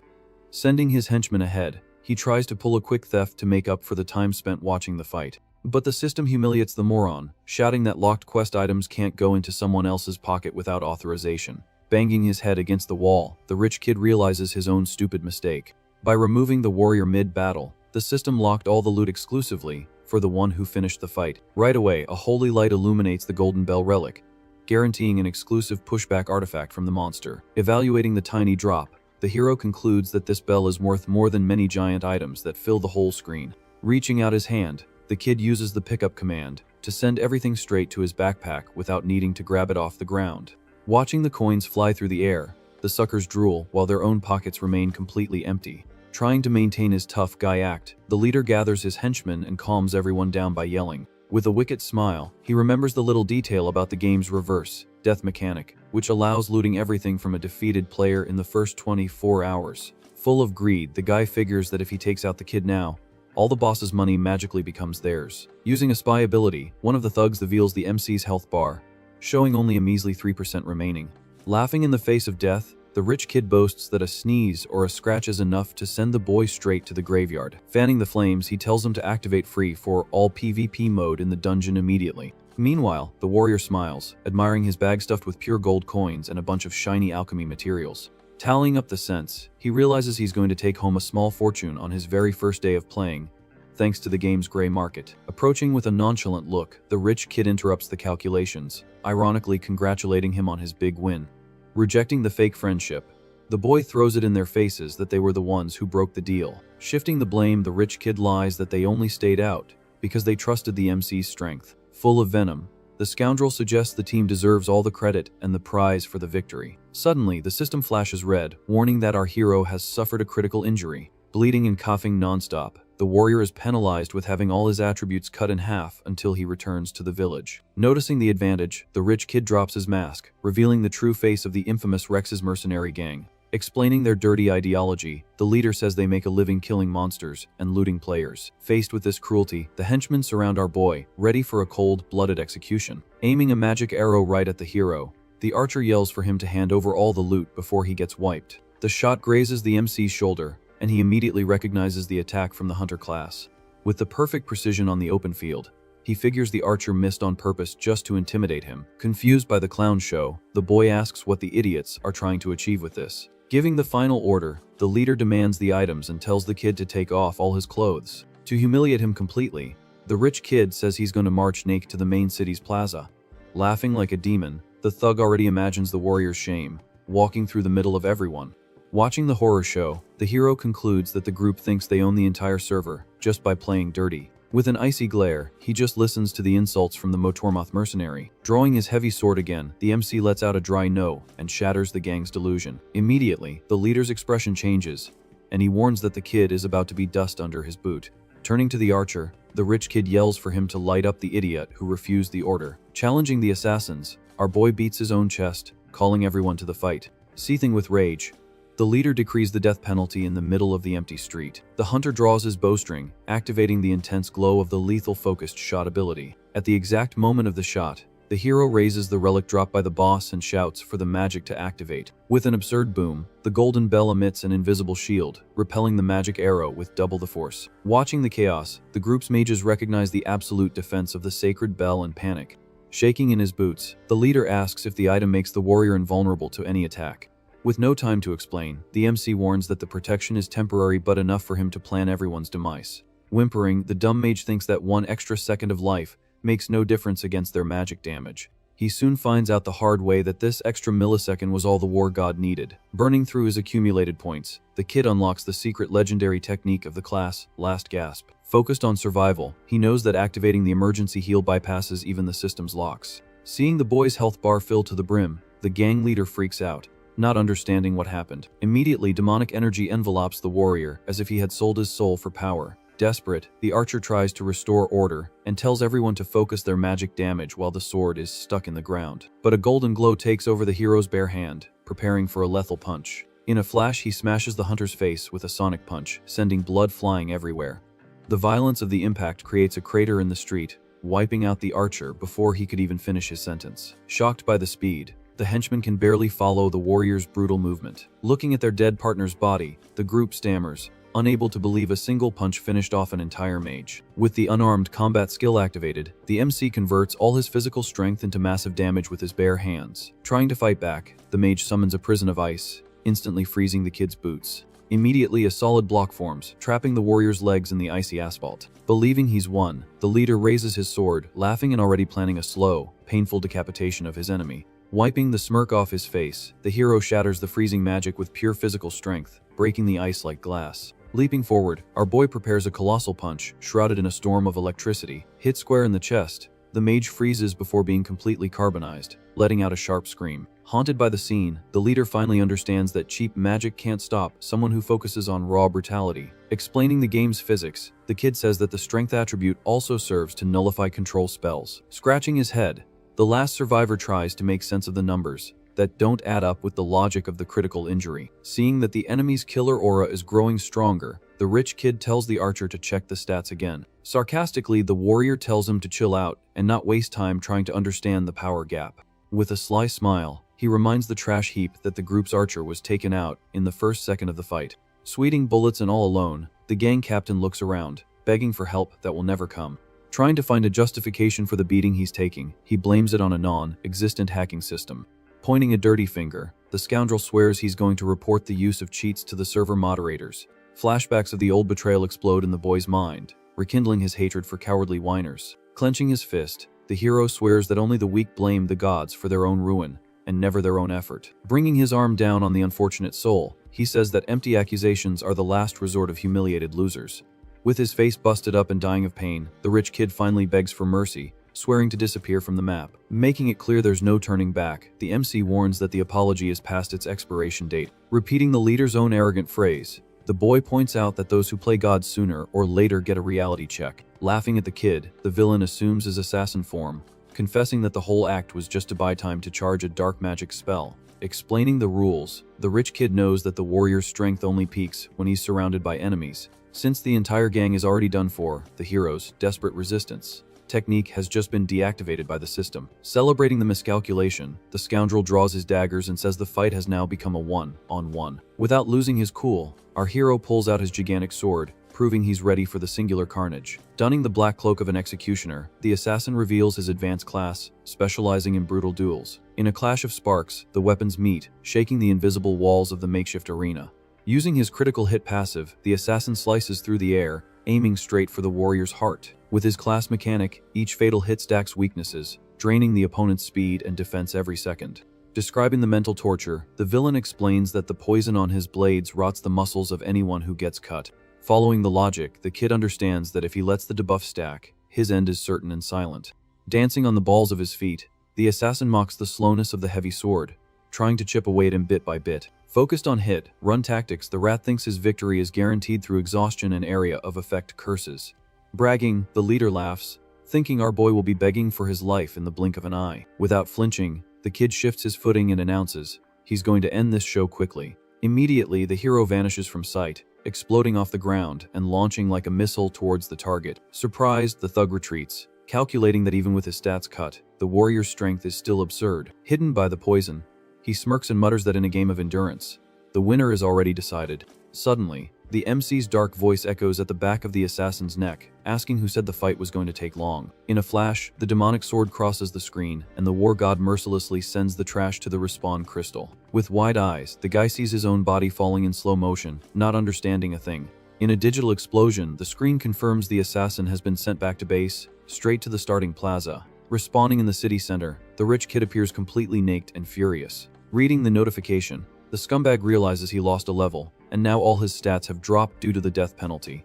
Sending his henchmen ahead, he tries to pull a quick theft to make up for the time spent watching the fight. But the system humiliates the moron, shouting that locked quest items can't go into someone else's pocket without authorization. Banging his head against the wall, the rich kid realizes his own stupid mistake. By removing the warrior mid-battle, the system locked all the loot exclusively for the one who finished the fight. Right away, a holy light illuminates the golden bell relic, guaranteeing an exclusive pushback artifact from the monster. Evaluating the tiny drop, the hero concludes that this bell is worth more than many giant items that fill the whole screen. Reaching out his hand, the kid uses the pickup command to send everything straight to his backpack without needing to grab it off the ground. Watching the coins fly through the air, the suckers drool while their own pockets remain completely empty. Trying to maintain his tough guy act, the leader gathers his henchmen and calms everyone down by yelling. With a wicked smile, he remembers the little detail about the game's reverse death mechanic, which allows looting everything from a defeated player in the first 24 hours. Full of greed, the guy figures that if he takes out the kid now, all the boss's money magically becomes theirs. Using a spy ability, one of the thugs reveals the MC's health bar, showing only a measly 3% remaining. Laughing in the face of death, the rich kid boasts that a sneeze or a scratch is enough to send the boy straight to the graveyard. Fanning the flames, he tells them to activate free for all PvP mode in the dungeon immediately. Meanwhile, the warrior smiles, admiring his bag stuffed with pure gold coins and a bunch of shiny alchemy materials. Tallying up the cents, he realizes he's going to take home a small fortune on his very first day of playing, thanks to the game's gray market. Approaching with a nonchalant look, the rich kid interrupts the calculations, ironically congratulating him on his big win. Rejecting the fake friendship, the boy throws it in their faces that they were the ones who broke the deal. Shifting the blame, the rich kid lies that they only stayed out because they trusted the MC's strength. Full of venom, the scoundrel suggests the team deserves all the credit and the prize for the victory. Suddenly, the system flashes red, warning that our hero has suffered a critical injury. Bleeding and coughing nonstop, the warrior is penalized with having all his attributes cut in half until he returns to the village. Noticing the advantage, the rich kid drops his mask, revealing the true face of the infamous Rex's mercenary gang. Explaining their dirty ideology, the leader says they make a living killing monsters and looting players. Faced with this cruelty, the henchmen surround our boy, ready for a cold-blooded execution. Aiming a magic arrow right at the hero, the archer yells for him to hand over all the loot before he gets wiped. The shot grazes the MC's shoulder, and he immediately recognizes the attack from the hunter class. With the perfect precision on the open field, he figures the archer missed on purpose just to intimidate him. Confused by the clown show, the boy asks what the idiots are trying to achieve with this. Giving the final order, the leader demands the items and tells the kid to take off all his clothes. To humiliate him completely, the rich kid says he's going to march naked to the main city's plaza. Laughing like a demon, the thug already imagines the warrior's shame, walking through the middle of everyone. Watching the horror show, the hero concludes that the group thinks they own the entire server just by playing dirty. With an icy glare, he just listens to the insults from the Motormoth mercenary. Drawing his heavy sword again, the MC lets out a dry no and shatters the gang's delusion. Immediately, the leader's expression changes, and he warns that the kid is about to be dust under his boot. Turning to the archer, the rich kid yells for him to light up the idiot who refused the order. Challenging the assassins, our boy beats his own chest, calling everyone to the fight. Seething with rage, the leader decrees the death penalty in the middle of the empty street. The hunter draws his bowstring, activating the intense glow of the lethal focused shot ability. At the exact moment of the shot, the hero raises the relic dropped by the boss and shouts for the magic to activate. With an absurd boom, the golden bell emits an invisible shield, repelling the magic arrow with double the force. Watching the chaos, the group's mages recognize the absolute defense of the sacred bell and panic. Shaking in his boots, the leader asks if the item makes the warrior invulnerable to any attack. With no time to explain, the MC warns that the protection is temporary but enough for him to plan everyone's demise. Whimpering, the dumb mage thinks that one extra second of life makes no difference against their magic damage. He soon finds out the hard way that this extra millisecond was all the war god needed. Burning through his accumulated points, the kid unlocks the secret legendary technique of the class, Last Gasp. Focused on survival, he knows that activating the emergency heal bypasses even the system's locks. Seeing the boy's health bar fill to the brim, the gang leader freaks out, not understanding what happened. Immediately, demonic energy envelops the warrior as if he had sold his soul for power. Desperate, the archer tries to restore order and tells everyone to focus their magic damage while the sword is stuck in the ground. But a golden glow takes over the hero's bare hand, preparing for a lethal punch. In a flash, he smashes the hunter's face with a sonic punch, sending blood flying everywhere. The violence of the impact creates a crater in the street, wiping out the archer before he could even finish his sentence. Shocked by the speed, the henchman can barely follow the warrior's brutal movement. Looking at their dead partner's body, the group stammers, unable to believe a single punch finished off an entire mage. With the unarmed combat skill activated, the MC converts all his physical strength into massive damage with his bare hands. Trying to fight back, the mage summons a prison of ice, instantly freezing the kid's boots. Immediately, a solid block forms, trapping the warrior's legs in the icy asphalt. Believing he's won, the leader raises his sword, laughing and already planning a slow, painful decapitation of his enemy. Wiping the smirk off his face, the hero shatters the freezing magic with pure physical strength, breaking the ice like glass. Leaping forward, our boy prepares a colossal punch, shrouded in a storm of electricity. Hit square in the chest, the mage freezes before being completely carbonized, letting out a sharp scream. Haunted by the scene, the leader finally understands that cheap magic can't stop someone who focuses on raw brutality. Explaining the game's physics, the kid says that the strength attribute also serves to nullify control spells. Scratching his head, the last survivor tries to make sense of the numbers that don't add up with the logic of the critical injury. Seeing that the enemy's killer aura is growing stronger, the rich kid tells the archer to check the stats again. Sarcastically, the warrior tells him to chill out and not waste time trying to understand the power gap. With a sly smile, he reminds the trash heap that the group's archer was taken out in the first second of the fight. Sweating bullets and all alone, the gang captain looks around, begging for help that will never come. Trying to find a justification for the beating he's taking, he blames it on a non-existent hacking system. Pointing a dirty finger, the scoundrel swears he's going to report the use of cheats to the server moderators. Flashbacks of the old betrayal explode in the boy's mind, rekindling his hatred for cowardly whiners. Clenching his fist, the hero swears that only the weak blame the gods for their own ruin, and never their own effort. Bringing his arm down on the unfortunate soul, he says that empty accusations are the last resort of humiliated losers. With his face busted up and dying of pain, the rich kid finally begs for mercy, swearing to disappear from the map. Making it clear there's no turning back, the MC warns that the apology is past its expiration date. Repeating the leader's own arrogant phrase, the boy points out that those who play God sooner or later get a reality check. Laughing at the kid, the villain assumes his assassin form, confessing that the whole act was just to buy time to charge a dark magic spell. Explaining the rules, the rich kid knows that the warrior's strength only peaks when he's surrounded by enemies. Since the entire gang is already done for, the hero's desperate resistance technique has just been deactivated by the system. Celebrating the miscalculation, the scoundrel draws his daggers and says the fight has now become a one-on-one. Without losing his cool, our hero pulls out his gigantic sword, proving he's ready for the singular carnage. Donning the black cloak of an executioner, the assassin reveals his advanced class, specializing in brutal duels. In a clash of sparks, the weapons meet, shaking the invisible walls of the makeshift arena. Using his critical hit passive, the assassin slices through the air, aiming straight for the warrior's heart. With his class mechanic, each fatal hit stacks weaknesses, draining the opponent's speed and defense every second. Describing the mental torture, the villain explains that the poison on his blades rots the muscles of anyone who gets cut. Following the logic, the kid understands that if he lets the debuff stack, his end is certain and silent. Dancing on the balls of his feet, the assassin mocks the slowness of the heavy sword, trying to chip away at him bit by bit. Focused on hit-run tactics, the rat thinks his victory is guaranteed through exhaustion and area of effect curses. Bragging, the leader laughs, thinking our boy will be begging for his life in the blink of an eye. Without flinching, the kid shifts his footing and announces, he's going to end this show quickly. Immediately, the hero vanishes from sight, exploding off the ground and launching like a missile towards the target. Surprised, the thug retreats, calculating that even with his stats cut, the warrior's strength is still absurd. Hidden by the poison, he smirks and mutters that in a game of endurance, the winner is already decided. Suddenly, the MC's dark voice echoes at the back of the assassin's neck, asking who said the fight was going to take long. In a flash, the demonic sword crosses the screen, and the war god mercilessly sends the trash to the respawn crystal. With wide eyes, the guy sees his own body falling in slow motion, not understanding a thing. In a digital explosion, the screen confirms the assassin has been sent back to base, straight to the starting plaza. Respawning in the city center, the rich kid appears completely naked and furious. Reading the notification, the scumbag realizes he lost a level, and now all his stats have dropped due to the death penalty.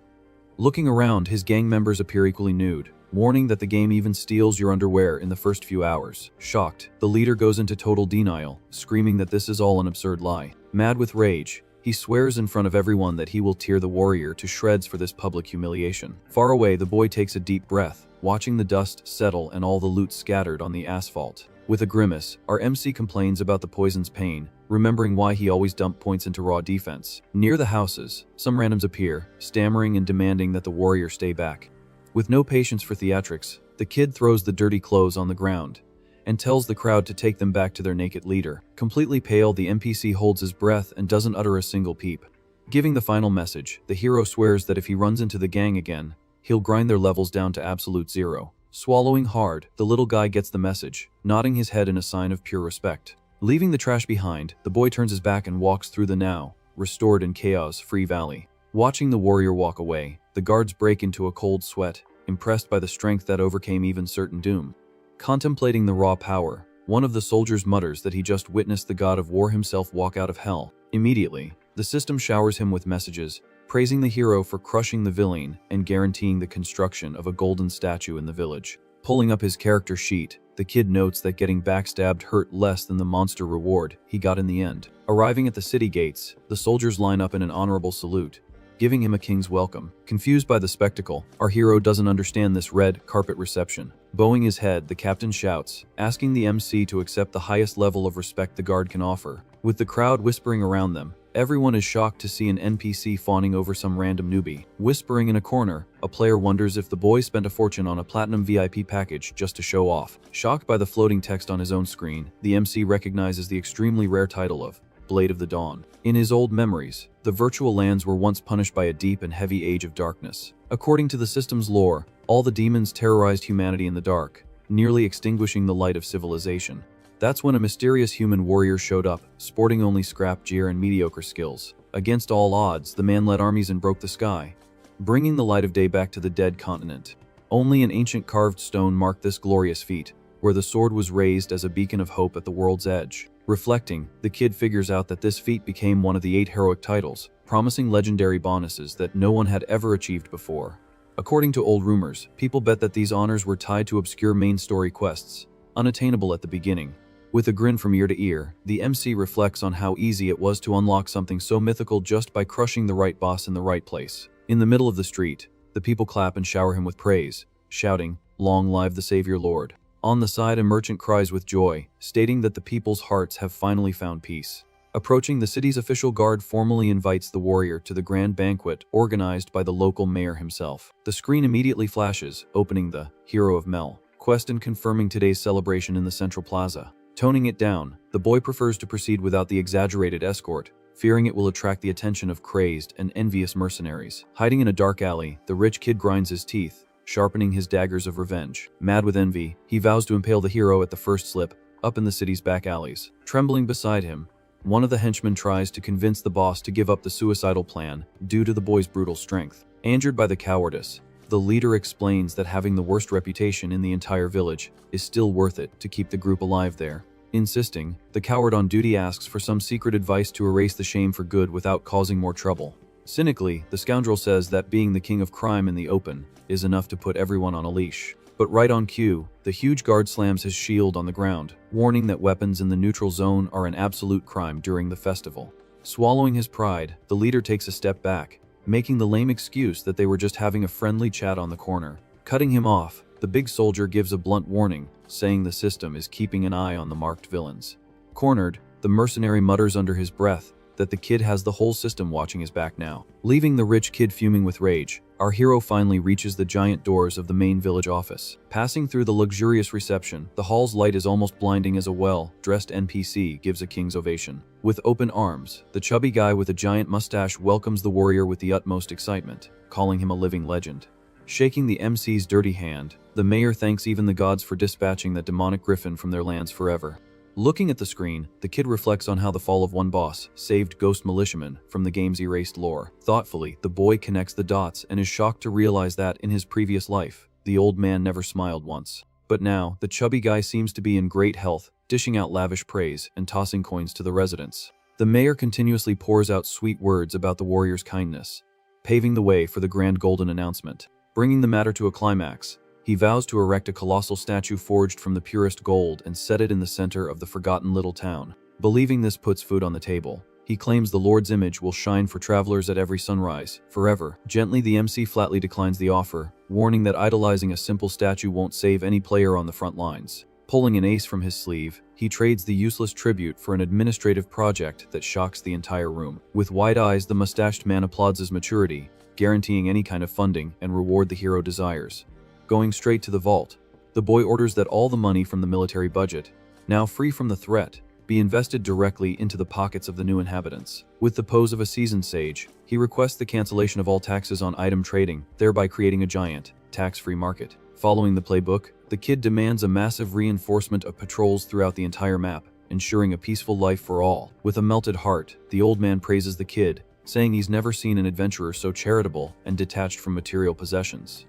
Looking around, his gang members appear equally nude, warning that the game even steals your underwear in the first few hours. Shocked, the leader goes into total denial, screaming that this is all an absurd lie. Mad with rage, he swears in front of everyone that he will tear the warrior to shreds for this public humiliation. Far away, the boy takes a deep breath, watching the dust settle and all the loot scattered on the asphalt. With a grimace, our MC complains about the poison's pain, remembering why he always dumped points into raw defense. Near the houses, some randoms appear, stammering and demanding that the warrior stay back. With no patience for theatrics, the kid throws the dirty clothes on the ground and tells the crowd to take them back to their naked leader. Completely pale, the NPC holds his breath and doesn't utter a single peep. Giving the final message, the hero swears that if he runs into the gang again, he'll grind their levels down to absolute zero. Swallowing hard, the little guy gets the message, nodding his head in a sign of pure respect. Leaving the trash behind, the boy turns his back and walks through the now restored and chaos-free valley. Watching the warrior walk away, the guards break into a cold sweat, impressed by the strength that overcame even certain doom. Contemplating the raw power, one of the soldiers mutters that he just witnessed the god of war himself walk out of hell. Immediately, the system showers him with messages, praising the hero for crushing the villain and guaranteeing the construction of a golden statue in the village. Pulling up his character sheet, the kid notes that getting backstabbed hurt less than the monster reward he got in the end. Arriving at the city gates, the soldiers line up in an honorable salute, giving him a king's welcome. Confused by the spectacle, our hero doesn't understand this red carpet reception. Bowing his head, the captain shouts, asking the MC to accept the highest level of respect the guard can offer. With the crowd whispering around them, everyone is shocked to see an NPC fawning over some random newbie. Whispering in a corner, a player wonders if the boy spent a fortune on a platinum VIP package just to show off. Shocked by the floating text on his own screen, the MC recognizes the extremely rare title of Blade of the Dawn. In his old memories, the virtual lands were once punished by a deep and heavy age of darkness. According to the system's lore, all the demons terrorized humanity in the dark, nearly extinguishing the light of civilization. That's when a mysterious human warrior showed up, sporting only scrap gear and mediocre skills. Against all odds, the man led armies and broke the sky, bringing the light of day back to the dead continent. Only an ancient carved stone marked this glorious feat, where the sword was raised as a beacon of hope at the world's edge. Reflecting, the kid figures out that this feat became one of the 8 heroic titles, promising legendary bonuses that no one had ever achieved before. According to old rumors, people bet that these honors were tied to obscure main story quests, unattainable at the beginning. With a grin from ear to ear, the MC reflects on how easy it was to unlock something so mythical just by crushing the right boss in the right place. In the middle of the street, the people clap and shower him with praise, shouting, "Long live the Savior Lord." On the side, a merchant cries with joy, stating that the people's hearts have finally found peace. Approaching, the city's official guard formally invites the warrior to the grand banquet organized by the local mayor himself. The screen immediately flashes, opening the Hero of Mel quest and confirming today's celebration in the central plaza. Toning it down, the boy prefers to proceed without the exaggerated escort, fearing it will attract the attention of crazed and envious mercenaries. Hiding in a dark alley, the rich kid grinds his teeth, sharpening his daggers of revenge. Mad with envy, he vows to impale the hero at the first slip, up in the city's back alleys. Trembling beside him, one of the henchmen tries to convince the boss to give up the suicidal plan due to the boy's brutal strength. Angered by the cowardice, the leader explains that having the worst reputation in the entire village is still worth it to keep the group alive there. Insisting, the coward on duty asks for some secret advice to erase the shame for good without causing more trouble. Cynically, the scoundrel says that being the king of crime in the open is enough to put everyone on a leash. But right on cue, the huge guard slams his shield on the ground, warning that weapons in the neutral zone are an absolute crime during the festival. Swallowing his pride, the leader takes a step back, making the lame excuse that they were just having a friendly chat on the corner. Cutting him off, the big soldier gives a blunt warning, saying the system is keeping an eye on the marked villains. Cornered, the mercenary mutters under his breath that the kid has the whole system watching his back now. Leaving the rich kid fuming with rage, our hero finally reaches the giant doors of the main village office. Passing through the luxurious reception, the hall's light is almost blinding as a well-dressed NPC gives a king's ovation. With open arms, the chubby guy with a giant mustache welcomes the warrior with the utmost excitement, calling him a living legend. Shaking the MC's dirty hand, the mayor thanks even the gods for dispatching that demonic griffin from their lands forever. Looking at the screen, the kid reflects on how the fall of one boss saved ghost militiamen from the game's erased lore. Thoughtfully, the boy connects the dots and is shocked to realize that, in his previous life, the old man never smiled once. But now, the chubby guy seems to be in great health, dishing out lavish praise and tossing coins to the residents. The mayor continuously pours out sweet words about the warrior's kindness, paving the way for the grand golden announcement. Bringing the matter to a climax, he vows to erect a colossal statue forged from the purest gold and set it in the center of the forgotten little town. Believing this puts food on the table, he claims the Lord's image will shine for travelers at every sunrise, forever. Gently, the MC flatly declines the offer, warning that idolizing a simple statue won't save any player on the front lines. Pulling an ace from his sleeve, he trades the useless tribute for an administrative project that shocks the entire room. With wide eyes, the mustached man applauds his maturity, guaranteeing any kind of funding and reward the hero desires. Going straight to the vault, the boy orders that all the money from the military budget, now free from the threat, be invested directly into the pockets of the new inhabitants. With the pose of a seasoned sage, he requests the cancellation of all taxes on item trading, thereby creating a giant, tax-free market. Following the playbook, the kid demands a massive reinforcement of patrols throughout the entire map, ensuring a peaceful life for all. With a melted heart, the old man praises the kid, saying he's never seen an adventurer so charitable and detached from material possessions.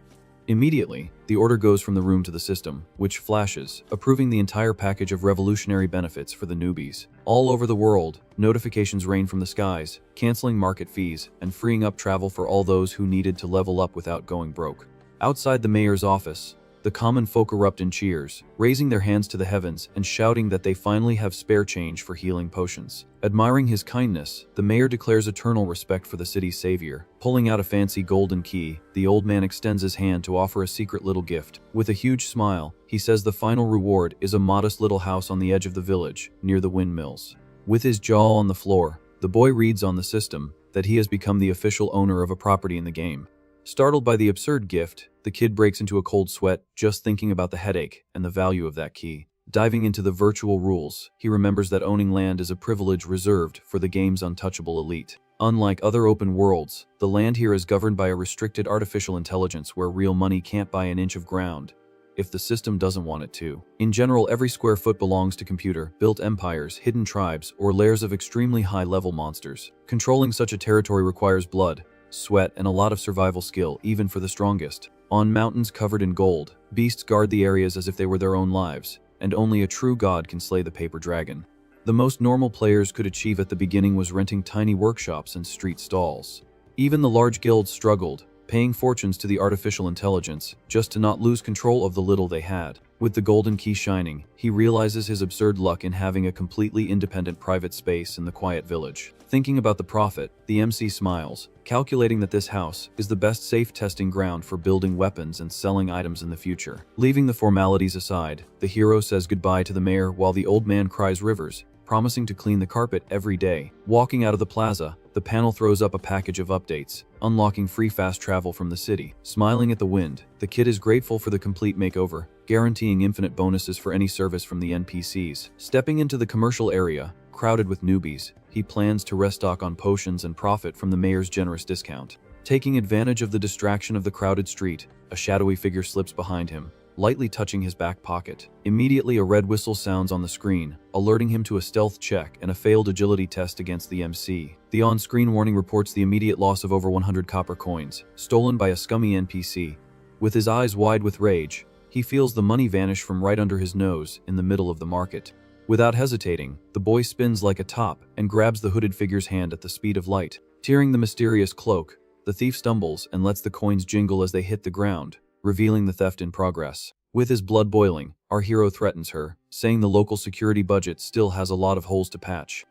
Immediately, the order goes from the room to the system, which flashes, approving the entire package of revolutionary benefits for the newbies. All over the world, notifications rain from the skies, canceling market fees and freeing up travel for all those who needed to level up without going broke. Outside the mayor's office, the common folk erupt in cheers, raising their hands to the heavens and shouting that they finally have spare change for healing potions. Admiring his kindness, the mayor declares eternal respect for the city's savior. Pulling out a fancy golden key, the old man extends his hand to offer a secret little gift. With a huge smile, he says the final reward is a modest little house on the edge of the village, near the windmills. With his jaw on the floor, the boy reads on the system that he has become the official owner of a property in the game. Startled by the absurd gift, the kid breaks into a cold sweat just thinking about the headache and the value of that key. Diving into the virtual rules, he remembers that owning land is a privilege reserved for the game's untouchable elite. Unlike other open worlds, the land here is governed by a restricted artificial intelligence where real money can't buy an inch of ground if the system doesn't want it to. In general, every square foot belongs to computer-built empires, hidden tribes, or lairs of extremely high-level monsters. Controlling such a territory requires blood, sweat, and a lot of survival skill, even for the strongest. On mountains covered in gold, beasts guard the areas as if they were their own lives, and only a true god can slay the paper dragon. The most normal players could achieve at the beginning was renting tiny workshops and street stalls. Even the large guilds struggled, paying fortunes to the artificial intelligence just to not lose control of the little they had. With the golden key shining, he realizes his absurd luck in having a completely independent private space in the quiet village. Thinking about the profit, the MC smiles, calculating that this house is the best safe testing ground for building weapons and selling items in the future. Leaving the formalities aside, the hero says goodbye to the mayor while the old man cries rivers, promising to clean the carpet every day. Walking out of the plaza, the panel throws up a package of updates, unlocking free fast travel from the city. Smiling at the wind, the kid is grateful for the complete makeover, guaranteeing infinite bonuses for any service from the NPCs. Stepping into the commercial area, crowded with newbies, he plans to restock on potions and profit from the mayor's generous discount. Taking advantage of the distraction of the crowded street, a shadowy figure slips behind him, lightly touching his back pocket. Immediately, a red whistle sounds on the screen, alerting him to a stealth check and a failed agility test against the MC. The on-screen warning reports the immediate loss of over 100 copper coins, stolen by a scummy NPC. With his eyes wide with rage, he feels the money vanish from right under his nose in the middle of the market. Without hesitating, the boy spins like a top and grabs the hooded figure's hand at the speed of light. Tearing the mysterious cloak, the thief stumbles and lets the coins jingle as they hit the ground, revealing the theft in progress. With his blood boiling, our hero threatens her, saying the local security budget still has a lot of holes to patch.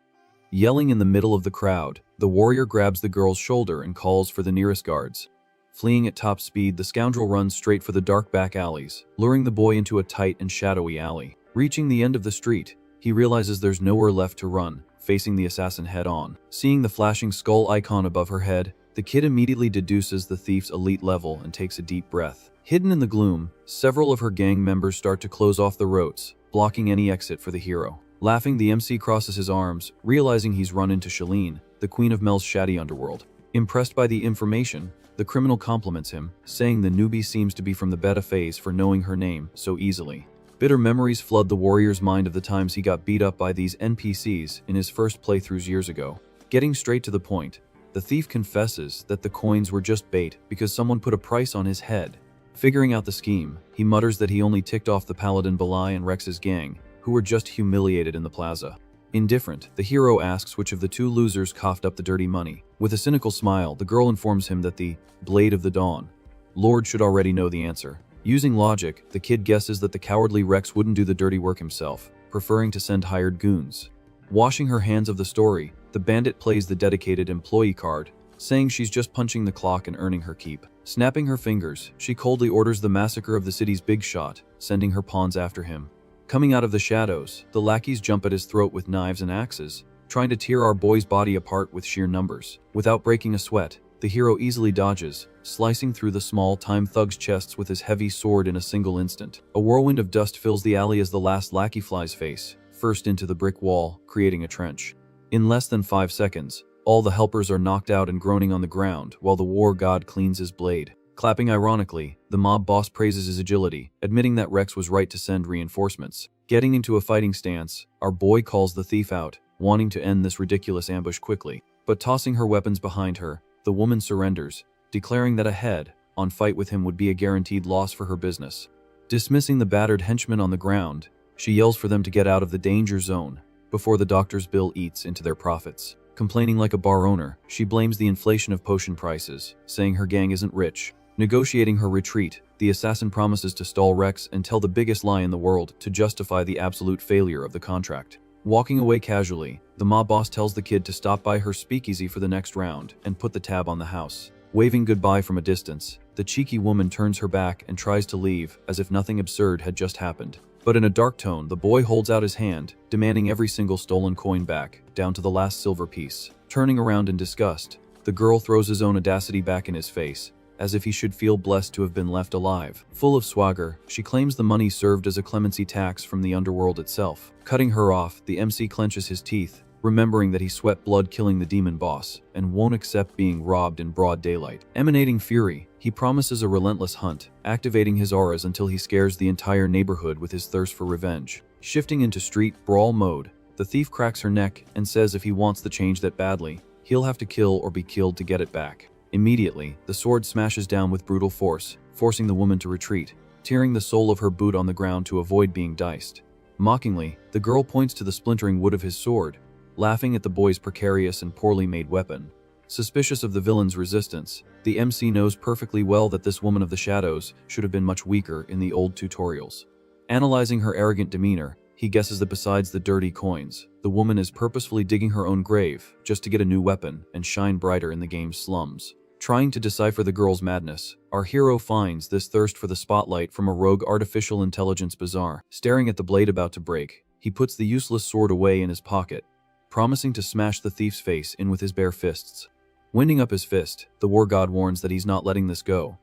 Yelling in the middle of the crowd, the warrior grabs the girl's shoulder and calls for the nearest guards. Fleeing at top speed, the scoundrel runs straight for the dark back alleys, luring the boy into a tight and shadowy alley. Reaching the end of the street, he realizes there's nowhere left to run, facing the assassin head-on. Seeing the flashing skull icon above her head, the kid immediately deduces the thief's elite level and takes a deep breath. Hidden in the gloom, several of her gang members start to close off the roads, blocking any exit for the hero. Laughing, the MC crosses his arms, realizing he's run into Shalene, the queen of Mel's shady underworld. Impressed by the information, the criminal compliments him, saying the newbie seems to be from the beta phase for knowing her name so easily. Bitter memories flood the warrior's mind of the times he got beat up by these NPCs in his first playthroughs years ago. Getting straight to the point, the thief confesses that the coins were just bait because someone put a price on his head. Figuring out the scheme, he mutters that he only ticked off the paladin Balai and Rex's gang, who were just humiliated in the plaza. Indifferent, the hero asks which of the two losers coughed up the dirty money. With a cynical smile, the girl informs him that the Blade of the Dawn Lord should already know the answer. Using logic, the kid guesses that the cowardly Rex wouldn't do the dirty work himself, preferring to send hired goons. Washing her hands of the story, the bandit plays the dedicated employee card, saying she's just punching the clock and earning her keep. Snapping her fingers, she coldly orders the massacre of the city's big shot, sending her pawns after him. Coming out of the shadows, the lackeys jump at his throat with knives and axes, trying to tear our boy's body apart with sheer numbers. Without breaking a sweat, the hero easily dodges, slicing through the small-time thug's chests with his heavy sword in a single instant. A whirlwind of dust fills the alley as the last lackey flies face first into the brick wall, creating a trench. In less than 5 seconds, all the helpers are knocked out and groaning on the ground while the war god cleans his blade. Clapping ironically, the mob boss praises his agility, admitting that Rex was right to send reinforcements. Getting into a fighting stance, our boy calls the thief out, wanting to end this ridiculous ambush quickly. But tossing her weapons behind her, the woman surrenders, declaring that a head-on fight with him would be a guaranteed loss for her business. Dismissing the battered henchmen on the ground, she yells for them to get out of the danger zone before the doctor's bill eats into their profits. Complaining like a bar owner, she blames the inflation of potion prices, saying her gang isn't rich. Negotiating her retreat, the assassin promises to stall Rex and tell the biggest lie in the world to justify the absolute failure of the contract. Walking away casually, the mob boss tells the kid to stop by her speakeasy for the next round and put the tab on the house. Waving goodbye from a distance, the cheeky woman turns her back and tries to leave as if nothing absurd had just happened. But in a dark tone, the boy holds out his hand, demanding every single stolen coin back, down to the last silver piece. Turning around in disgust, the girl throws his own audacity back in his face, as if he should feel blessed to have been left alive. Full of swagger, she claims the money served as a clemency tax from the underworld itself. Cutting her off, the MC clenches his teeth, remembering that he sweat blood killing the demon boss, and won't accept being robbed in broad daylight. Emanating fury, he promises a relentless hunt, activating his auras until he scares the entire neighborhood with his thirst for revenge. Shifting into street brawl mode, the thief cracks her neck and says if he wants the change that badly, he'll have to kill or be killed to get it back. Immediately, the sword smashes down with brutal force, forcing the woman to retreat, tearing the sole of her boot on the ground to avoid being diced. Mockingly, the girl points to the splintering wood of his sword, laughing at the boy's precarious and poorly made weapon. Suspicious of the villain's resistance, the MC knows perfectly well that this woman of the shadows should have been much weaker in the old tutorials. Analyzing her arrogant demeanor, he guesses that besides the dirty coins, the woman is purposefully digging her own grave just to get a new weapon and shine brighter in the game's slums. Trying to decipher the girl's madness, our hero finds this thirst for the spotlight from a rogue artificial intelligence bazaar. Staring at the blade about to break, he puts the useless sword away in his pocket, promising to smash the thief's face in with his bare fists. Winding up his fist, the war god warns that he's not letting this go,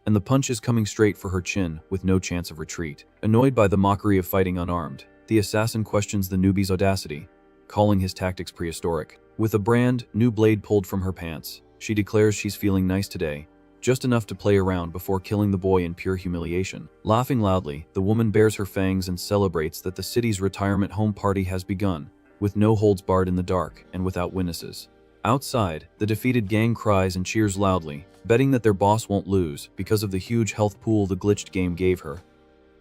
and the punch is coming straight for her chin with no chance of retreat. Annoyed by the mockery of fighting unarmed, the assassin questions the newbie's audacity, calling his tactics prehistoric. With a brand new blade pulled from her pants, she declares she's feeling nice today, just enough to play around before killing the boy in pure humiliation. Laughing loudly, the woman bares her fangs and celebrates that the city's retirement home party has begun, with no holds barred in the dark and without witnesses. Outside, the defeated gang cries and cheers loudly, betting that their boss won't lose because of the huge health pool the glitched game gave her.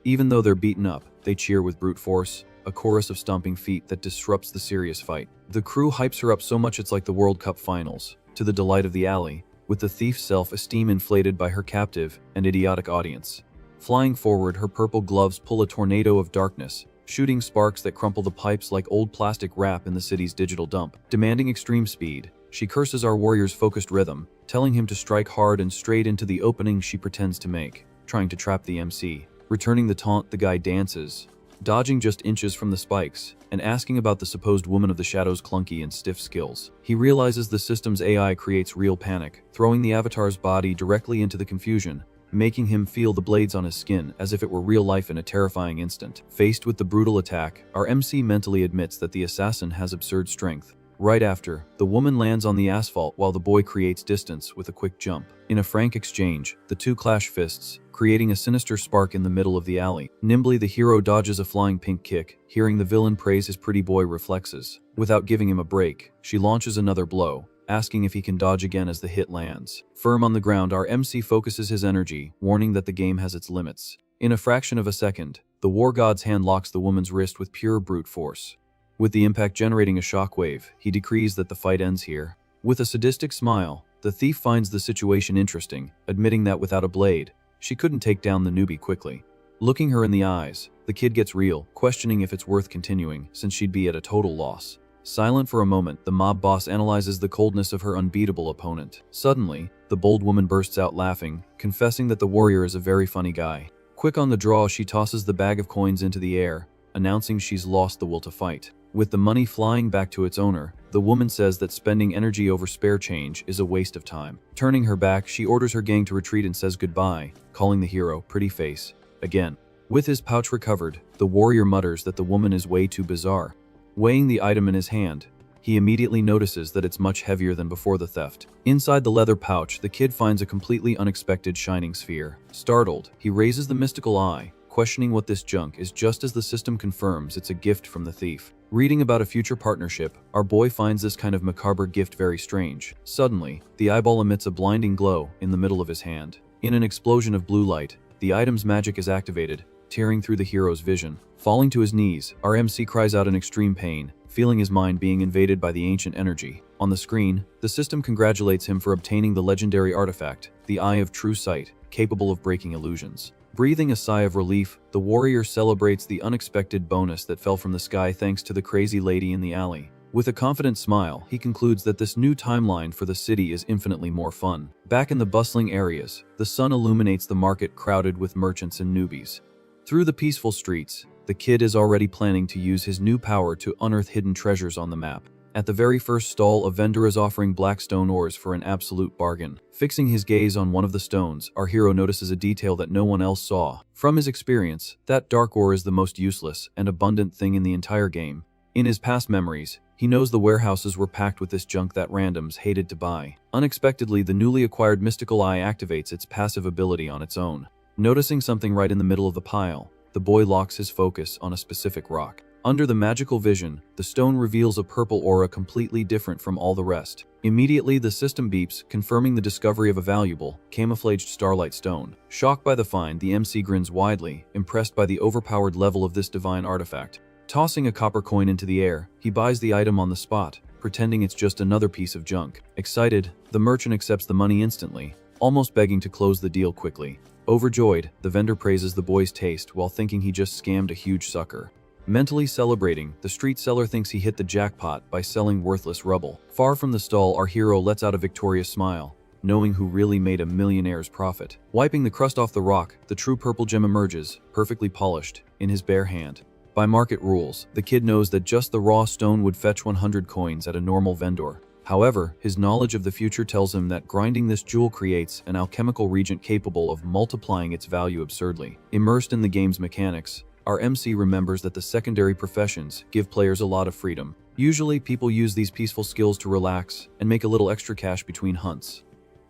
Even though they're beaten up, they cheer with brute force, a chorus of stomping feet that disrupts the serious fight. The crew hypes her up so much it's like the World Cup finals, to the delight of the alley, with the thief's self-esteem inflated by her captive and idiotic audience. Flying forward, her purple gloves pull a tornado of darkness, shooting sparks that crumple the pipes like old plastic wrap in the city's digital dump. Demanding extreme speed, she curses our warrior's focused rhythm, telling him to strike hard and straight into the opening she pretends to make, trying to trap the MC. Returning the taunt, the guy dances, dodging just inches from the spikes, and asking about the supposed woman of the shadows' clunky and stiff skills. He realizes the system's AI creates real panic, throwing the avatar's body directly into the confusion, making him feel the blades on his skin as if it were real life in a terrifying instant. Faced with the brutal attack, our MC mentally admits that the assassin has absurd strength. Right after, the woman lands on the asphalt while the boy creates distance with a quick jump. In a frank exchange, the two clash fists, creating a sinister spark in the middle of the alley. Nimbly, the hero dodges a flying pink kick, hearing the villain praise his pretty boy reflexes. Without giving him a break, she launches another blow, asking if he can dodge again as the hit lands. Firm on the ground, our MC focuses his energy, warning that the game has its limits. In a fraction of a second, the war god's hand locks the woman's wrist with pure brute force. With the impact generating a shockwave, he decrees that the fight ends here. With a sadistic smile, the thief finds the situation interesting, admitting that without a blade, she couldn't take down the newbie quickly. Looking her in the eyes, the kid gets real, questioning if it's worth continuing, since she'd be at a total loss. Silent for a moment, the mob boss analyzes the coldness of her unbeatable opponent. Suddenly, the bold woman bursts out laughing, confessing that the warrior is a very funny guy. Quick on the draw, she tosses the bag of coins into the air, announcing she's lost the will to fight. With the money flying back to its owner, the woman says that spending energy over spare change is a waste of time. Turning her back, she orders her gang to retreat and says goodbye, calling the hero pretty face again. With his pouch recovered, the warrior mutters that the woman is way too bizarre. Weighing the item in his hand, he immediately notices that it's much heavier than before the theft. Inside the leather pouch, the kid finds a completely unexpected shining sphere. Startled, he raises the mystical eye, questioning what this junk is just as the system confirms it's a gift from the thief. Reading about a future partnership, our boy finds this kind of macabre gift very strange. Suddenly, the eyeball emits a blinding glow in the middle of his hand. In an explosion of blue light, the item's magic is activated, tearing through the hero's vision. Falling to his knees, our MC cries out in extreme pain, feeling his mind being invaded by the ancient energy. On the screen, the system congratulates him for obtaining the legendary artifact, the Eye of True Sight, capable of breaking illusions. Breathing a sigh of relief, the warrior celebrates the unexpected bonus that fell from the sky thanks to the crazy lady in the alley. With a confident smile, he concludes that this new timeline for the city is infinitely more fun. Back in the bustling areas, the sun illuminates the market crowded with merchants and newbies. Through the peaceful streets, the kid is already planning to use his new power to unearth hidden treasures on the map. At the very first stall, a vendor is offering black stone ores for an absolute bargain. Fixing his gaze on one of the stones, our hero notices a detail that no one else saw. From his experience, that dark ore is the most useless and abundant thing in the entire game. In his past memories, he knows the warehouses were packed with this junk that randoms hated to buy. Unexpectedly, the newly acquired mystical eye activates its passive ability on its own. Noticing something right in the middle of the pile, the boy locks his focus on a specific rock. Under the magical vision, the stone reveals a purple aura completely different from all the rest. Immediately, the system beeps, confirming the discovery of a valuable, camouflaged starlight stone. Shocked by the find, the MC grins widely, impressed by the overpowered level of this divine artifact. Tossing a copper coin into the air, he buys the item on the spot, pretending it's just another piece of junk. Excited, the merchant accepts the money instantly, almost begging to close the deal quickly. Overjoyed, the vendor praises the boy's taste while thinking he just scammed a huge sucker. Mentally celebrating, the street seller thinks he hit the jackpot by selling worthless rubble. Far from the stall, our hero lets out a victorious smile, knowing who really made a millionaire's profit. Wiping the crust off the rock, the true purple gem emerges, perfectly polished, in his bare hand. By market rules, the kid knows that just the raw stone would fetch 100 coins at a normal vendor. However, his knowledge of the future tells him that grinding this jewel creates an alchemical reagent capable of multiplying its value absurdly. Immersed in the game's mechanics, our MC remembers that the secondary professions give players a lot of freedom. Usually, people use these peaceful skills to relax and make a little extra cash between hunts.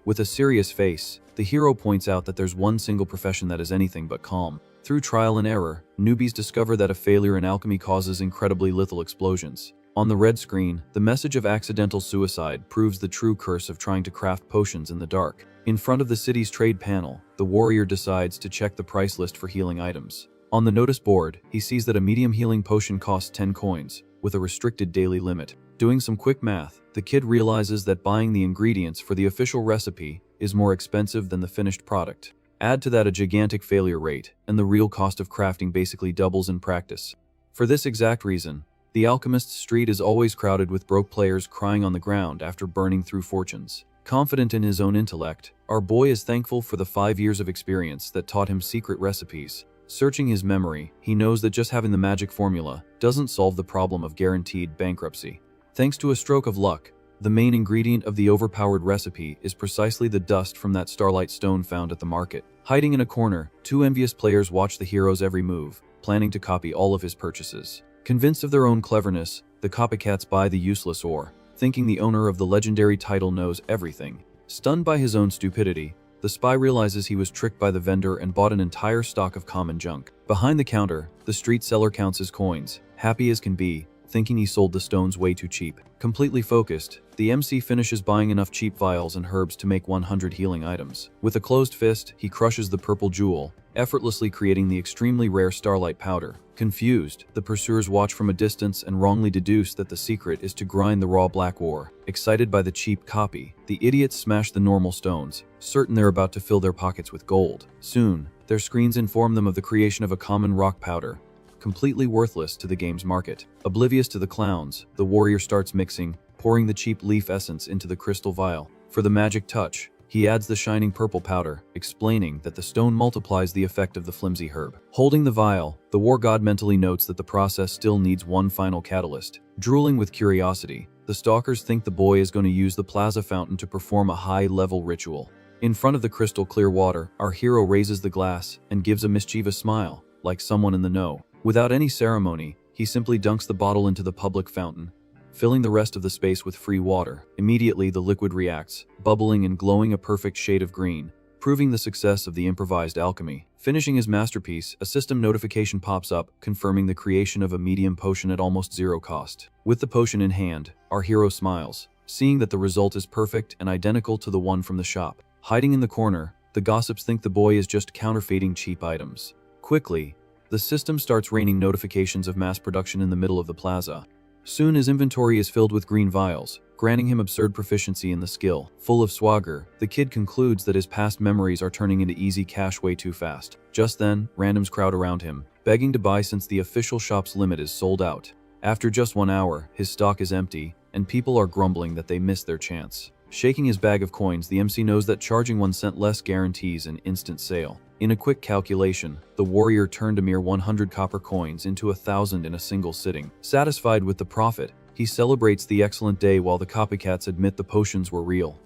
With a serious face, the hero points out that there's one single profession that is anything but calm. Through trial and error, newbies discover that a failure in alchemy causes incredibly lethal explosions. On the red screen, the message of accidental suicide proves the true curse of trying to craft potions in the dark. In front of the city's trade panel, the warrior decides to check the price list for healing items. On the notice board, he sees that a medium healing potion costs 10 coins, with a restricted daily limit. Doing some quick math, the kid realizes that buying the ingredients for the official recipe is more expensive than the finished product. Add to that a gigantic failure rate, and the real cost of crafting basically doubles in practice. For this exact reason, the alchemist's street is always crowded with broke players crying on the ground after burning through fortunes. Confident in his own intellect, our boy is thankful for the 5 years of experience that taught him secret recipes. Searching his memory, he knows that just having the magic formula doesn't solve the problem of guaranteed bankruptcy. Thanks to a stroke of luck, the main ingredient of the overpowered recipe is precisely the dust from that starlight stone found at the market. Hiding in a corner, two envious players watch the hero's every move, planning to copy all of his purchases. Convinced of their own cleverness, the copycats buy the useless ore, thinking the owner of the legendary title knows everything. Stunned by his own stupidity, the spy realizes he was tricked by the vendor and bought an entire stock of common junk. Behind the counter, the street seller counts his coins, happy as can be, thinking he sold the stones way too cheap. Completely focused, the MC finishes buying enough cheap vials and herbs to make 100 healing items. With a closed fist, he crushes the purple jewel, effortlessly creating the extremely rare starlight powder. Confused, the pursuers watch from a distance and wrongly deduce that the secret is to grind the raw black ore. Excited by the cheap copy, the idiots smash the normal stones, certain they're about to fill their pockets with gold. Soon, their screens inform them of the creation of a common rock powder, completely worthless to the game's market. Oblivious to the clowns, the warrior starts mixing, pouring the cheap leaf essence into the crystal vial. For the magic touch, he adds the shining purple powder, explaining that the stone multiplies the effect of the flimsy herb. Holding the vial, the war god mentally notes that the process still needs one final catalyst. Drooling with curiosity, the stalkers think the boy is going to use the plaza fountain to perform a high-level ritual. In front of the crystal clear water, our hero raises the glass and gives a mischievous smile, like someone in the know. Without any ceremony, he simply dunks the bottle into the public fountain, filling the rest of the space with free water. Immediately, the liquid reacts, bubbling and glowing a perfect shade of green, proving the success of the improvised alchemy. Finishing his masterpiece, a system notification pops up, confirming the creation of a medium potion at almost zero cost. With the potion in hand, our hero smiles, seeing that the result is perfect and identical to the one from the shop. Hiding in the corner, the gossips think the boy is just counterfeiting cheap items. Quickly, the system starts raining notifications of mass production in the middle of the plaza. Soon his inventory is filled with green vials, granting him absurd proficiency in the skill. Full of swagger, the kid concludes that his past memories are turning into easy cash way too fast. Just then, randoms crowd around him, begging to buy since the official shop's limit is sold out. After just 1 hour, his stock is empty, and people are grumbling that they missed their chance. Shaking his bag of coins, the MC knows that charging 1 cent less guarantees an instant sale. In a quick calculation, the warrior turned a mere 100 copper coins into 1,000 in a single sitting. Satisfied with the profit, He celebrates the excellent day while the copycats admit the potions were real.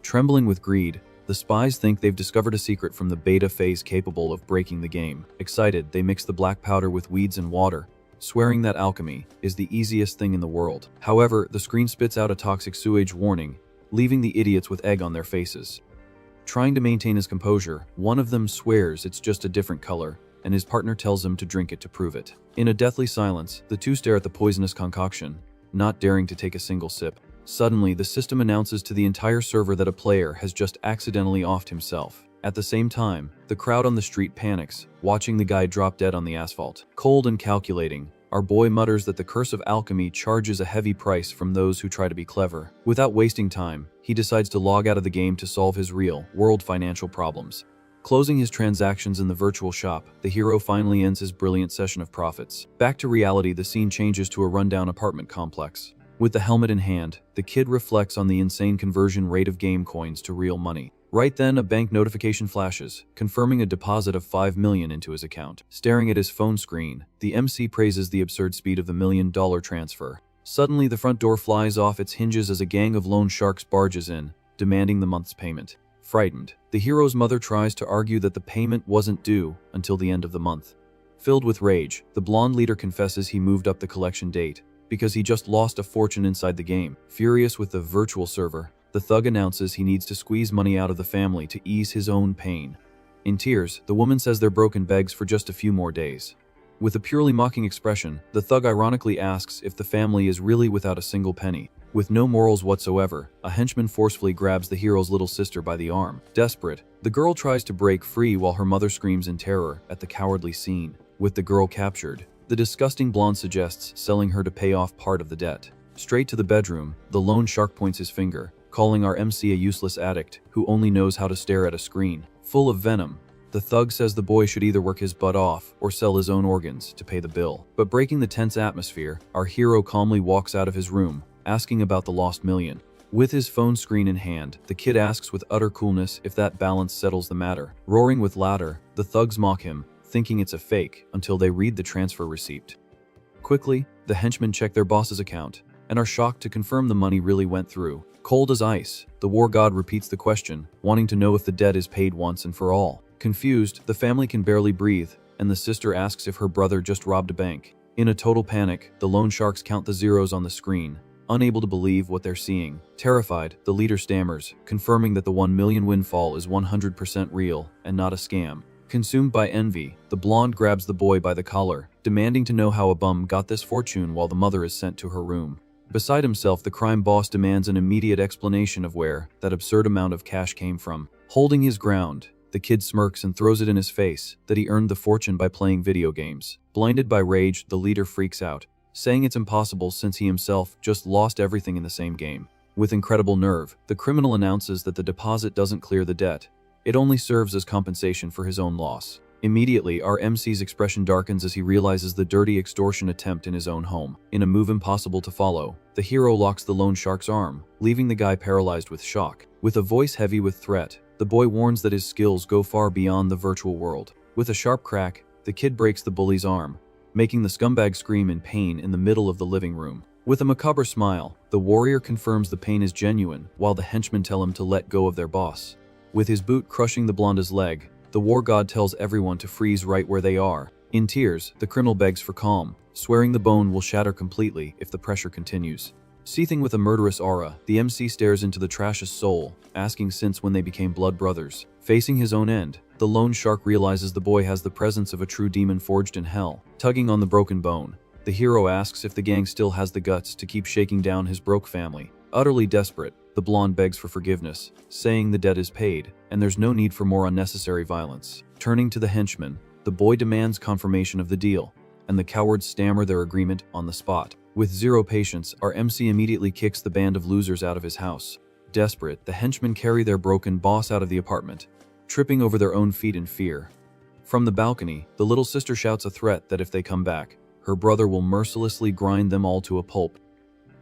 Trembling with greed, the spies think they've discovered a secret from the beta phase capable of breaking the game. Excited, they mix the black powder with weeds and water, swearing that alchemy is the easiest thing in the world. However, the screen spits out a toxic sewage warning, leaving the idiots with egg on their faces. Trying to maintain his composure, one of them swears it's just a different color, and his partner tells him to drink it to prove it. In a deathly silence, the two stare at the poisonous concoction, not daring to take a single sip. Suddenly, the system announces to the entire server that a player has just accidentally offed himself. At the same time, the crowd on the street panics, watching the guy drop dead on the asphalt. Cold and calculating, our boy mutters that the curse of alchemy charges a heavy price from those who try to be clever. Without wasting time, he decides to log out of the game to solve his real-world financial problems. Closing his transactions in the virtual shop, the hero finally ends his brilliant session of profits. Back to reality, the scene changes to a rundown apartment complex. With the helmet in hand, the kid reflects on the insane conversion rate of game coins to real money. Right then, a bank notification flashes, confirming a deposit of $5 million into his account. Staring at his phone screen, the MC praises the absurd speed of the $1 million transfer. Suddenly, the front door flies off its hinges as a gang of loan sharks barges in, demanding the month's payment. Frightened, the hero's mother tries to argue that the payment wasn't due until the end of the month. Filled with rage, the blonde leader confesses he moved up the collection date because he just lost a fortune inside the game. Furious with the virtual server, the thug announces he needs to squeeze money out of the family to ease his own pain. In tears, the woman says they're broken, begs for just a few more days. With a purely mocking expression, the thug ironically asks if the family is really without a single penny. With no morals whatsoever, a henchman forcefully grabs the hero's little sister by the arm. Desperate, the girl tries to break free while her mother screams in terror at the cowardly scene. With the girl captured, the disgusting blonde suggests selling her to pay off part of the debt. Straight to the bedroom, the lone shark points his finger, calling our MC a useless addict who only knows how to stare at a screen. Full of venom, the thug says the boy should either work his butt off or sell his own organs to pay the bill. But breaking the tense atmosphere, our hero calmly walks out of his room, asking about the lost million. With his phone screen in hand, the kid asks with utter coolness if that balance settles the matter. Roaring with laughter, the thugs mock him, thinking it's a fake, until they read the transfer receipt. Quickly, the henchmen check their boss's account, and are shocked to confirm the money really went through. Cold as ice, the war god repeats the question, wanting to know if the debt is paid once and for all. Confused, the family can barely breathe, and the sister asks if her brother just robbed a bank. In a total panic, the loan sharks count the zeros on the screen, unable to believe what they're seeing. Terrified, the leader stammers, confirming that the 1 million windfall is 100% real and not a scam. Consumed by envy, the blonde grabs the boy by the collar, demanding to know how a bum got this fortune while the mother is sent to her room. Beside himself, the crime boss demands an immediate explanation of where that absurd amount of cash came from. Holding his ground, the kid smirks and throws it in his face that he earned the fortune by playing video games. Blinded by rage, the leader freaks out, saying it's impossible since he himself just lost everything in the same game. With incredible nerve, the criminal announces that the deposit doesn't clear the debt. It only serves as compensation for his own loss. Immediately, our MC's expression darkens as he realizes the dirty extortion attempt in his own home. In a move impossible to follow, the hero locks the loan shark's arm, leaving the guy paralyzed with shock. With a voice heavy with threat, the boy warns that his skills go far beyond the virtual world. With a sharp crack, the kid breaks the bully's arm, making the scumbag scream in pain in the middle of the living room. With a macabre smile, the warrior confirms the pain is genuine, while the henchmen tell him to let go of their boss. With his boot crushing the blonde's leg, the war god tells everyone to freeze right where they are. In tears, the criminal begs for calm, swearing the bone will shatter completely if the pressure continues. Seething with a murderous aura, the MC stares into the trash's soul, asking since when they became blood brothers. Facing his own end, the lone shark realizes the boy has the presence of a true demon forged in hell. Tugging on the broken bone, the hero asks if the gang still has the guts to keep shaking down his broke family. Utterly desperate, the blonde begs for forgiveness, saying the debt is paid, and there's no need for more unnecessary violence. Turning to the henchman, the boy demands confirmation of the deal, and the cowards stammer their agreement on the spot. With zero patience, our MC immediately kicks the band of losers out of his house. Desperate, the henchmen carry their broken boss out of the apartment, tripping over their own feet in fear. From the balcony, the little sister shouts a threat that if they come back, her brother will mercilessly grind them all to a pulp.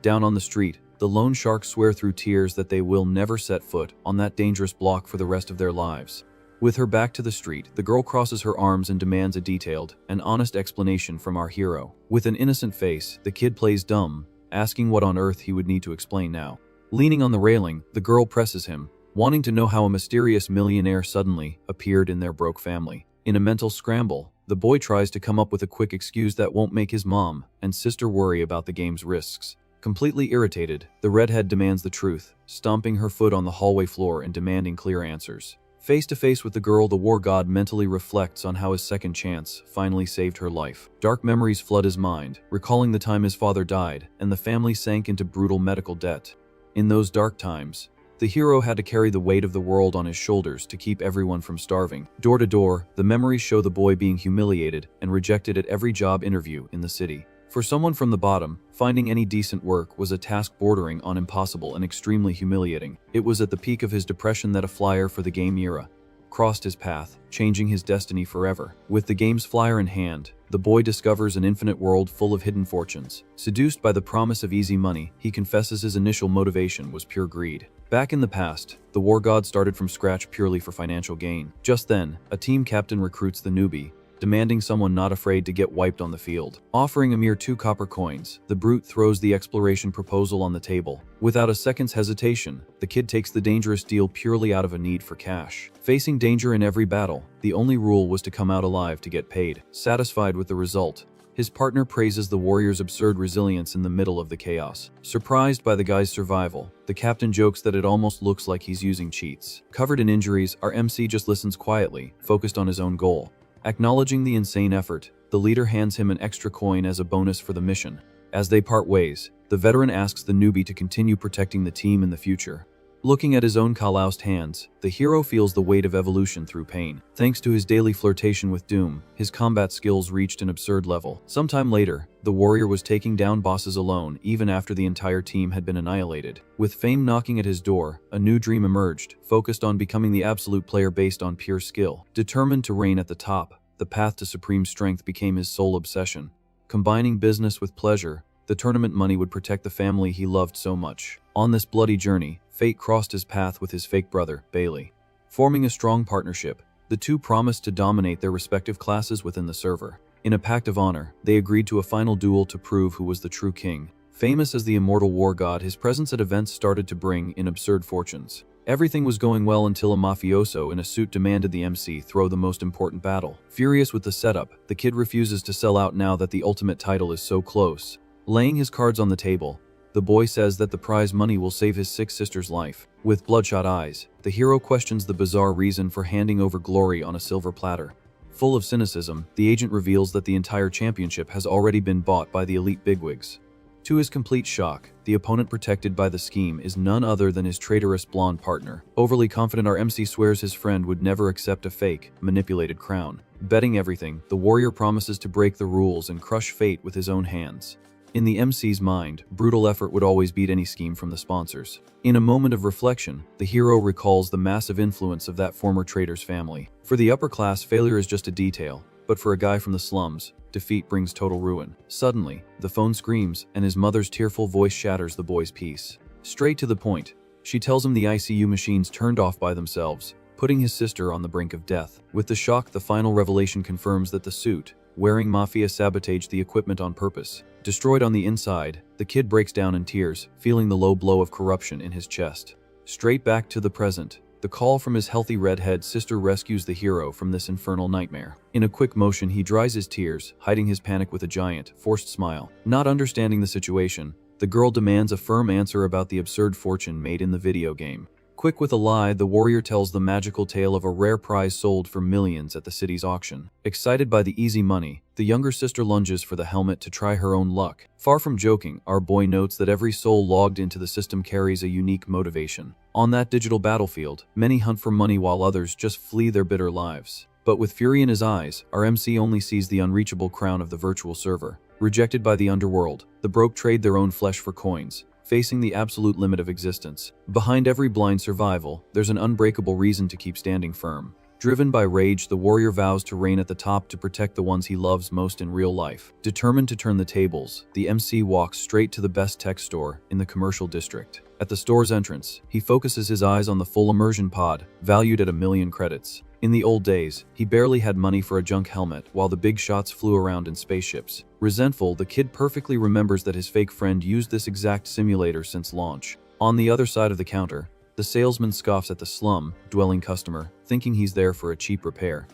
Down on the street, the loan sharks swear through tears that they will never set foot on that dangerous block for the rest of their lives. With her back to the street, the girl crosses her arms and demands a detailed and honest explanation from our hero. With an innocent face, the kid plays dumb, asking what on earth he would need to explain now. Leaning on the railing, the girl presses him, wanting to know how a mysterious millionaire suddenly appeared in their broke family. In a mental scramble, the boy tries to come up with a quick excuse that won't make his mom and sister worry about the game's risks. Completely irritated, the redhead demands the truth, stomping her foot on the hallway floor and demanding clear answers. Face to face with the girl, the war god mentally reflects on how his second chance finally saved her life. Dark memories flood his mind, recalling the time his father died and the family sank into brutal medical debt. In those dark times, the hero had to carry the weight of the world on his shoulders to keep everyone from starving. Door to door, the memories show the boy being humiliated and rejected at every job interview in the city. For someone from the bottom, finding any decent work was a task bordering on impossible and extremely humiliating. It was at the peak of his depression that a flyer for the game era crossed his path, changing his destiny forever. With the game's flyer in hand, the boy discovers an infinite world full of hidden fortunes. Seduced by the promise of easy money, he confesses his initial motivation was pure greed. Back in the past, the war god started from scratch purely for financial gain. Just then, a team captain recruits the newbie, demanding someone not afraid to get wiped on the field. Offering a mere 2 copper coins, the brute throws the exploration proposal on the table. Without a second's hesitation, the kid takes the dangerous deal purely out of a need for cash. Facing danger in every battle, the only rule was to come out alive to get paid. Satisfied with the result, his partner praises the warrior's absurd resilience in the middle of the chaos. Surprised by the guy's survival, the captain jokes that it almost looks like he's using cheats. Covered in injuries, our MC just listens quietly, focused on his own goal. Acknowledging the insane effort, the leader hands him an extra coin as a bonus for the mission. As they part ways, the veteran asks the newbie to continue protecting the team in the future. Looking at his own calloused hands, the hero feels the weight of evolution through pain. Thanks to his daily flirtation with doom, his combat skills reached an absurd level. Sometime later, the warrior was taking down bosses alone even after the entire team had been annihilated. With fame knocking at his door, a new dream emerged, focused on becoming the absolute player based on pure skill. Determined to reign at the top, the path to supreme strength became his sole obsession. Combining business with pleasure, the tournament money would protect the family he loved so much. On this bloody journey, fate crossed his path with his fake brother, Bailey. Forming a strong partnership, the two promised to dominate their respective classes within the server. In a pact of honor, they agreed to a final duel to prove who was the true king. Famous as the immortal war god, his presence at events started to bring in absurd fortunes. Everything was going well until a mafioso in a suit demanded the MC throw the most important battle. Furious with the setup, the kid refuses to sell out now that the ultimate title is so close. Laying his cards on the table, the boy says that the prize money will save his 6 sister's life. With bloodshot eyes, the hero questions the bizarre reason for handing over glory on a silver platter. Full of cynicism, the agent reveals that the entire championship has already been bought by the elite bigwigs. To his complete shock, the opponent protected by the scheme is none other than his traitorous blonde partner. Overly confident, our MC swears his friend would never accept a fake, manipulated crown. Betting everything, the warrior promises to break the rules and crush fate with his own hands. In the MC's mind, brutal effort would always beat any scheme from the sponsors. In a moment of reflection, the hero recalls the massive influence of that former traitor's family. For the upper class, failure is just a detail, but for a guy from the slums, defeat brings total ruin. Suddenly, the phone screams, and his mother's tearful voice shatters the boy's peace. Straight to the point, she tells him the ICU machines turned off by themselves, putting his sister on the brink of death. With the shock, the final revelation confirms that the suit, wearing mafia, sabotaged the equipment on purpose. Destroyed on the inside, the kid breaks down in tears, feeling the low blow of corruption in his chest. Straight back to the present, the call from his healthy redhead sister rescues the hero from this infernal nightmare. In a quick motion, he dries his tears, hiding his panic with a giant, forced smile. Not understanding the situation, the girl demands a firm answer about the absurd fortune made in the video game. Quick with a lie, the warrior tells the magical tale of a rare prize sold for millions at the city's auction. Excited by the easy money, the younger sister lunges for the helmet to try her own luck. Far from joking, our boy notes that every soul logged into the system carries a unique motivation. On that digital battlefield, many hunt for money while others just flee their bitter lives. But with fury in his eyes, our MC only sees the unreachable crown of the virtual server. Rejected by the underworld, the broke trade their own flesh for coins, facing the absolute limit of existence. Behind every blind survival, there's an unbreakable reason to keep standing firm. Driven by rage, the warrior vows to reign at the top to protect the ones he loves most in real life. Determined to turn the tables, the MC walks straight to the best tech store in the commercial district. At the store's entrance, he focuses his eyes on the full immersion pod, valued at 1,000,000 credits. In the old days, he barely had money for a junk helmet while the big shots flew around in spaceships. Resentful, the kid perfectly remembers that his fake friend used this exact simulator since launch. On the other side of the counter, the salesman scoffs at the slum-dwelling customer, thinking he's there for a cheap repair.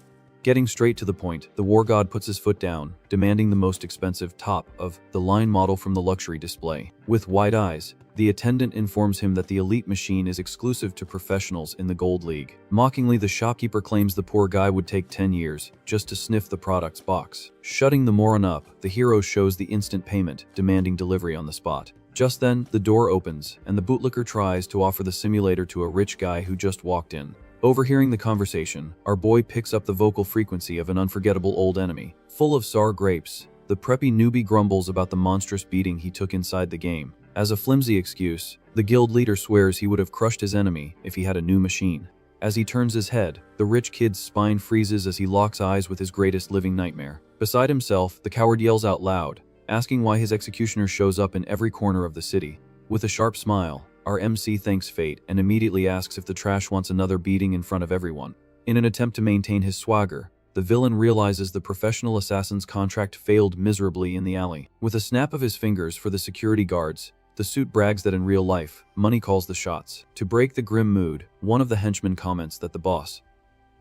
Getting straight to the point, the war god puts his foot down, demanding the most expensive top-of-the-line model from the luxury display. With wide eyes, the attendant informs him that the elite machine is exclusive to professionals in the Gold League. Mockingly, the shopkeeper claims the poor guy would take 10 years just to sniff the product's box. Shutting the moron up, the hero shows the instant payment, demanding delivery on the spot. Just then, the door opens, and the bootlicker tries to offer the simulator to a rich guy who just walked in. Overhearing the conversation, our boy picks up the vocal frequency of an unforgettable old enemy. Full of sour grapes, the preppy newbie grumbles about the monstrous beating he took inside the game. As a flimsy excuse, the guild leader swears he would have crushed his enemy if he had a new machine. As he turns his head, the rich kid's spine freezes as he locks eyes with his greatest living nightmare. Beside himself, the coward yells out loud, asking why his executioner shows up in every corner of the city. With a sharp smile, our MC thanks fate and immediately asks if the trash wants another beating in front of everyone. In an attempt to maintain his swagger, the villain realizes the professional assassin's contract failed miserably in the alley. With a snap of his fingers for the security guards, the suit brags that in real life, money calls the shots. To break the grim mood, one of the henchmen comments that the boss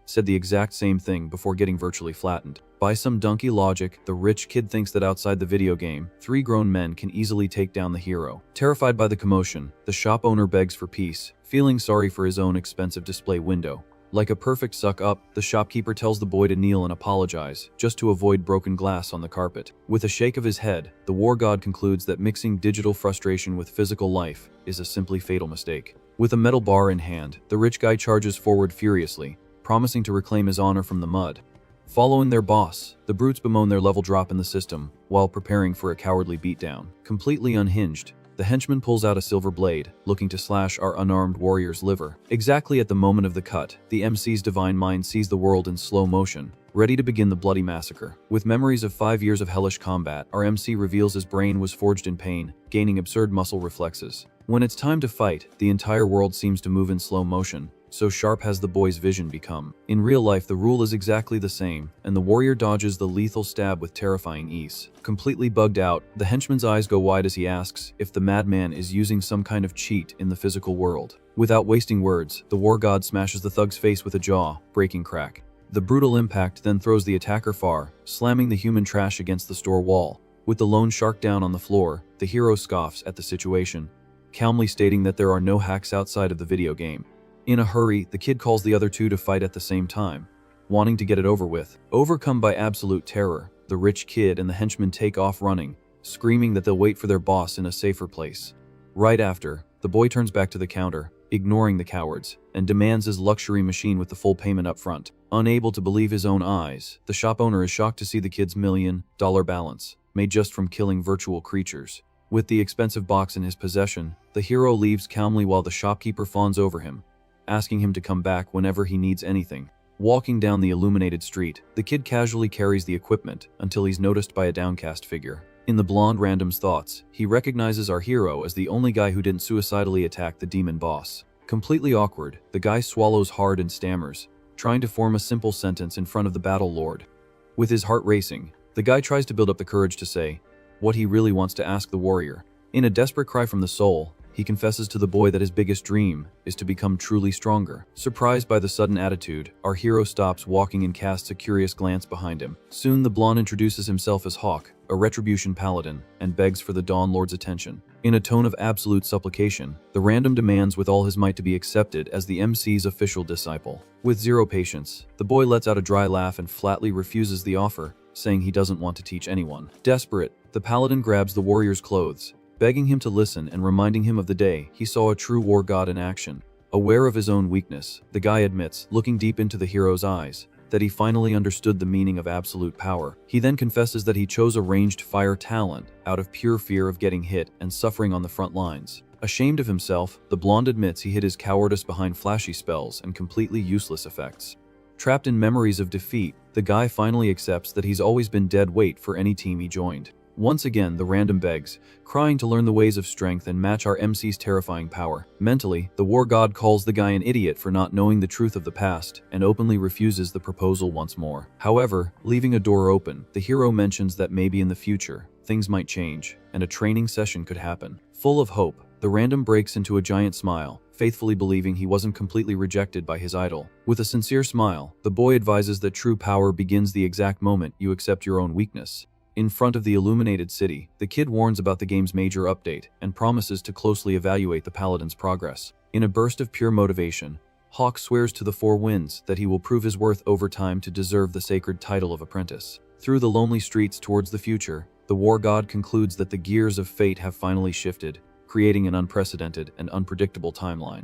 said the exact same thing before getting virtually flattened. By some donkey logic, the rich kid thinks that outside the video game, 3 grown men can easily take down the hero. Terrified by the commotion, the shop owner begs for peace, feeling sorry for his own expensive display window. Like a perfect suck-up, the shopkeeper tells the boy to kneel and apologize, just to avoid broken glass on the carpet. With a shake of his head, the war god concludes that mixing digital frustration with physical life is a simply fatal mistake. With a metal bar in hand, the rich guy charges forward furiously, promising to reclaim his honor from the mud. Following their boss, the brutes bemoan their level drop in the system, while preparing for a cowardly beatdown. Completely unhinged, the henchman pulls out a silver blade, looking to slash our unarmed warrior's liver. Exactly at the moment of the cut, the MC's divine mind sees the world in slow motion, ready to begin the bloody massacre. With memories of 5 years of hellish combat, our MC reveals his brain was forged in pain, gaining absurd muscle reflexes. When it's time to fight, the entire world seems to move in slow motion. So sharp has the boy's vision become. In real life, the rule is exactly the same, and the warrior dodges the lethal stab with terrifying ease. Completely bugged out, the henchman's eyes go wide as he asks if the madman is using some kind of cheat in the physical world. Without wasting words, the war god smashes the thug's face with a jaw-breaking crack. The brutal impact then throws the attacker far, slamming the human trash against the store wall. With the lone shark down on the floor, the hero scoffs at the situation, calmly stating that there are no hacks outside of the video game. In a hurry, the kid calls the other two to fight at the same time, wanting to get it over with. Overcome by absolute terror, the rich kid and the henchman take off running, screaming that they'll wait for their boss in a safer place. Right after, the boy turns back to the counter, ignoring the cowards, and demands his luxury machine with the full payment up front. Unable to believe his own eyes, the shop owner is shocked to see the kid's $1 million balance, made just from killing virtual creatures. With the expensive box in his possession, the hero leaves calmly while the shopkeeper fawns over him, asking him to come back whenever he needs anything. Walking down the illuminated street, the kid casually carries the equipment until he's noticed by a downcast figure. In the blonde random's thoughts, he recognizes our hero as the only guy who didn't suicidally attack the demon boss. Completely awkward, the guy swallows hard and stammers, trying to form a simple sentence in front of the battle lord. With his heart racing, the guy tries to build up the courage to say what he really wants to ask the warrior. In a desperate cry from the soul, he confesses to the boy that his biggest dream is to become truly stronger. Surprised by the sudden attitude, our hero stops walking and casts a curious glance behind him. Soon the blonde introduces himself as Hawk, a retribution paladin, and begs for the Dawn Lord's attention. In a tone of absolute supplication, the random demands with all his might to be accepted as the MC's official disciple. With zero patience, the boy lets out a dry laugh and flatly refuses the offer, saying he doesn't want to teach anyone. Desperate, the paladin grabs the warrior's clothes, begging him to listen and reminding him of the day he saw a true war god in action. Aware of his own weakness, the guy admits, looking deep into the hero's eyes, that he finally understood the meaning of absolute power. He then confesses that he chose a ranged fire talent out of pure fear of getting hit and suffering on the front lines. Ashamed of himself, the blonde admits he hid his cowardice behind flashy spells and completely useless effects. Trapped in memories of defeat, the guy finally accepts that he's always been dead weight for any team he joined. Once again, the random begs, crying to learn the ways of strength and match our MC's terrifying power. Mentally, the war god calls the guy an idiot for not knowing the truth of the past and openly refuses the proposal once more. However, leaving a door open, the hero mentions that maybe in the future, things might change, and a training session could happen. Full of hope, the random breaks into a giant smile, faithfully believing he wasn't completely rejected by his idol. With a sincere smile, the boy advises that true power begins the exact moment you accept your own weakness. In front of the illuminated city, the kid warns about the game's major update and promises to closely evaluate the paladin's progress. In a burst of pure motivation, Hawk swears to the four winds that he will prove his worth over time to deserve the sacred title of apprentice. Through the lonely streets towards the future, the war god concludes that the gears of fate have finally shifted, creating an unprecedented and unpredictable timeline.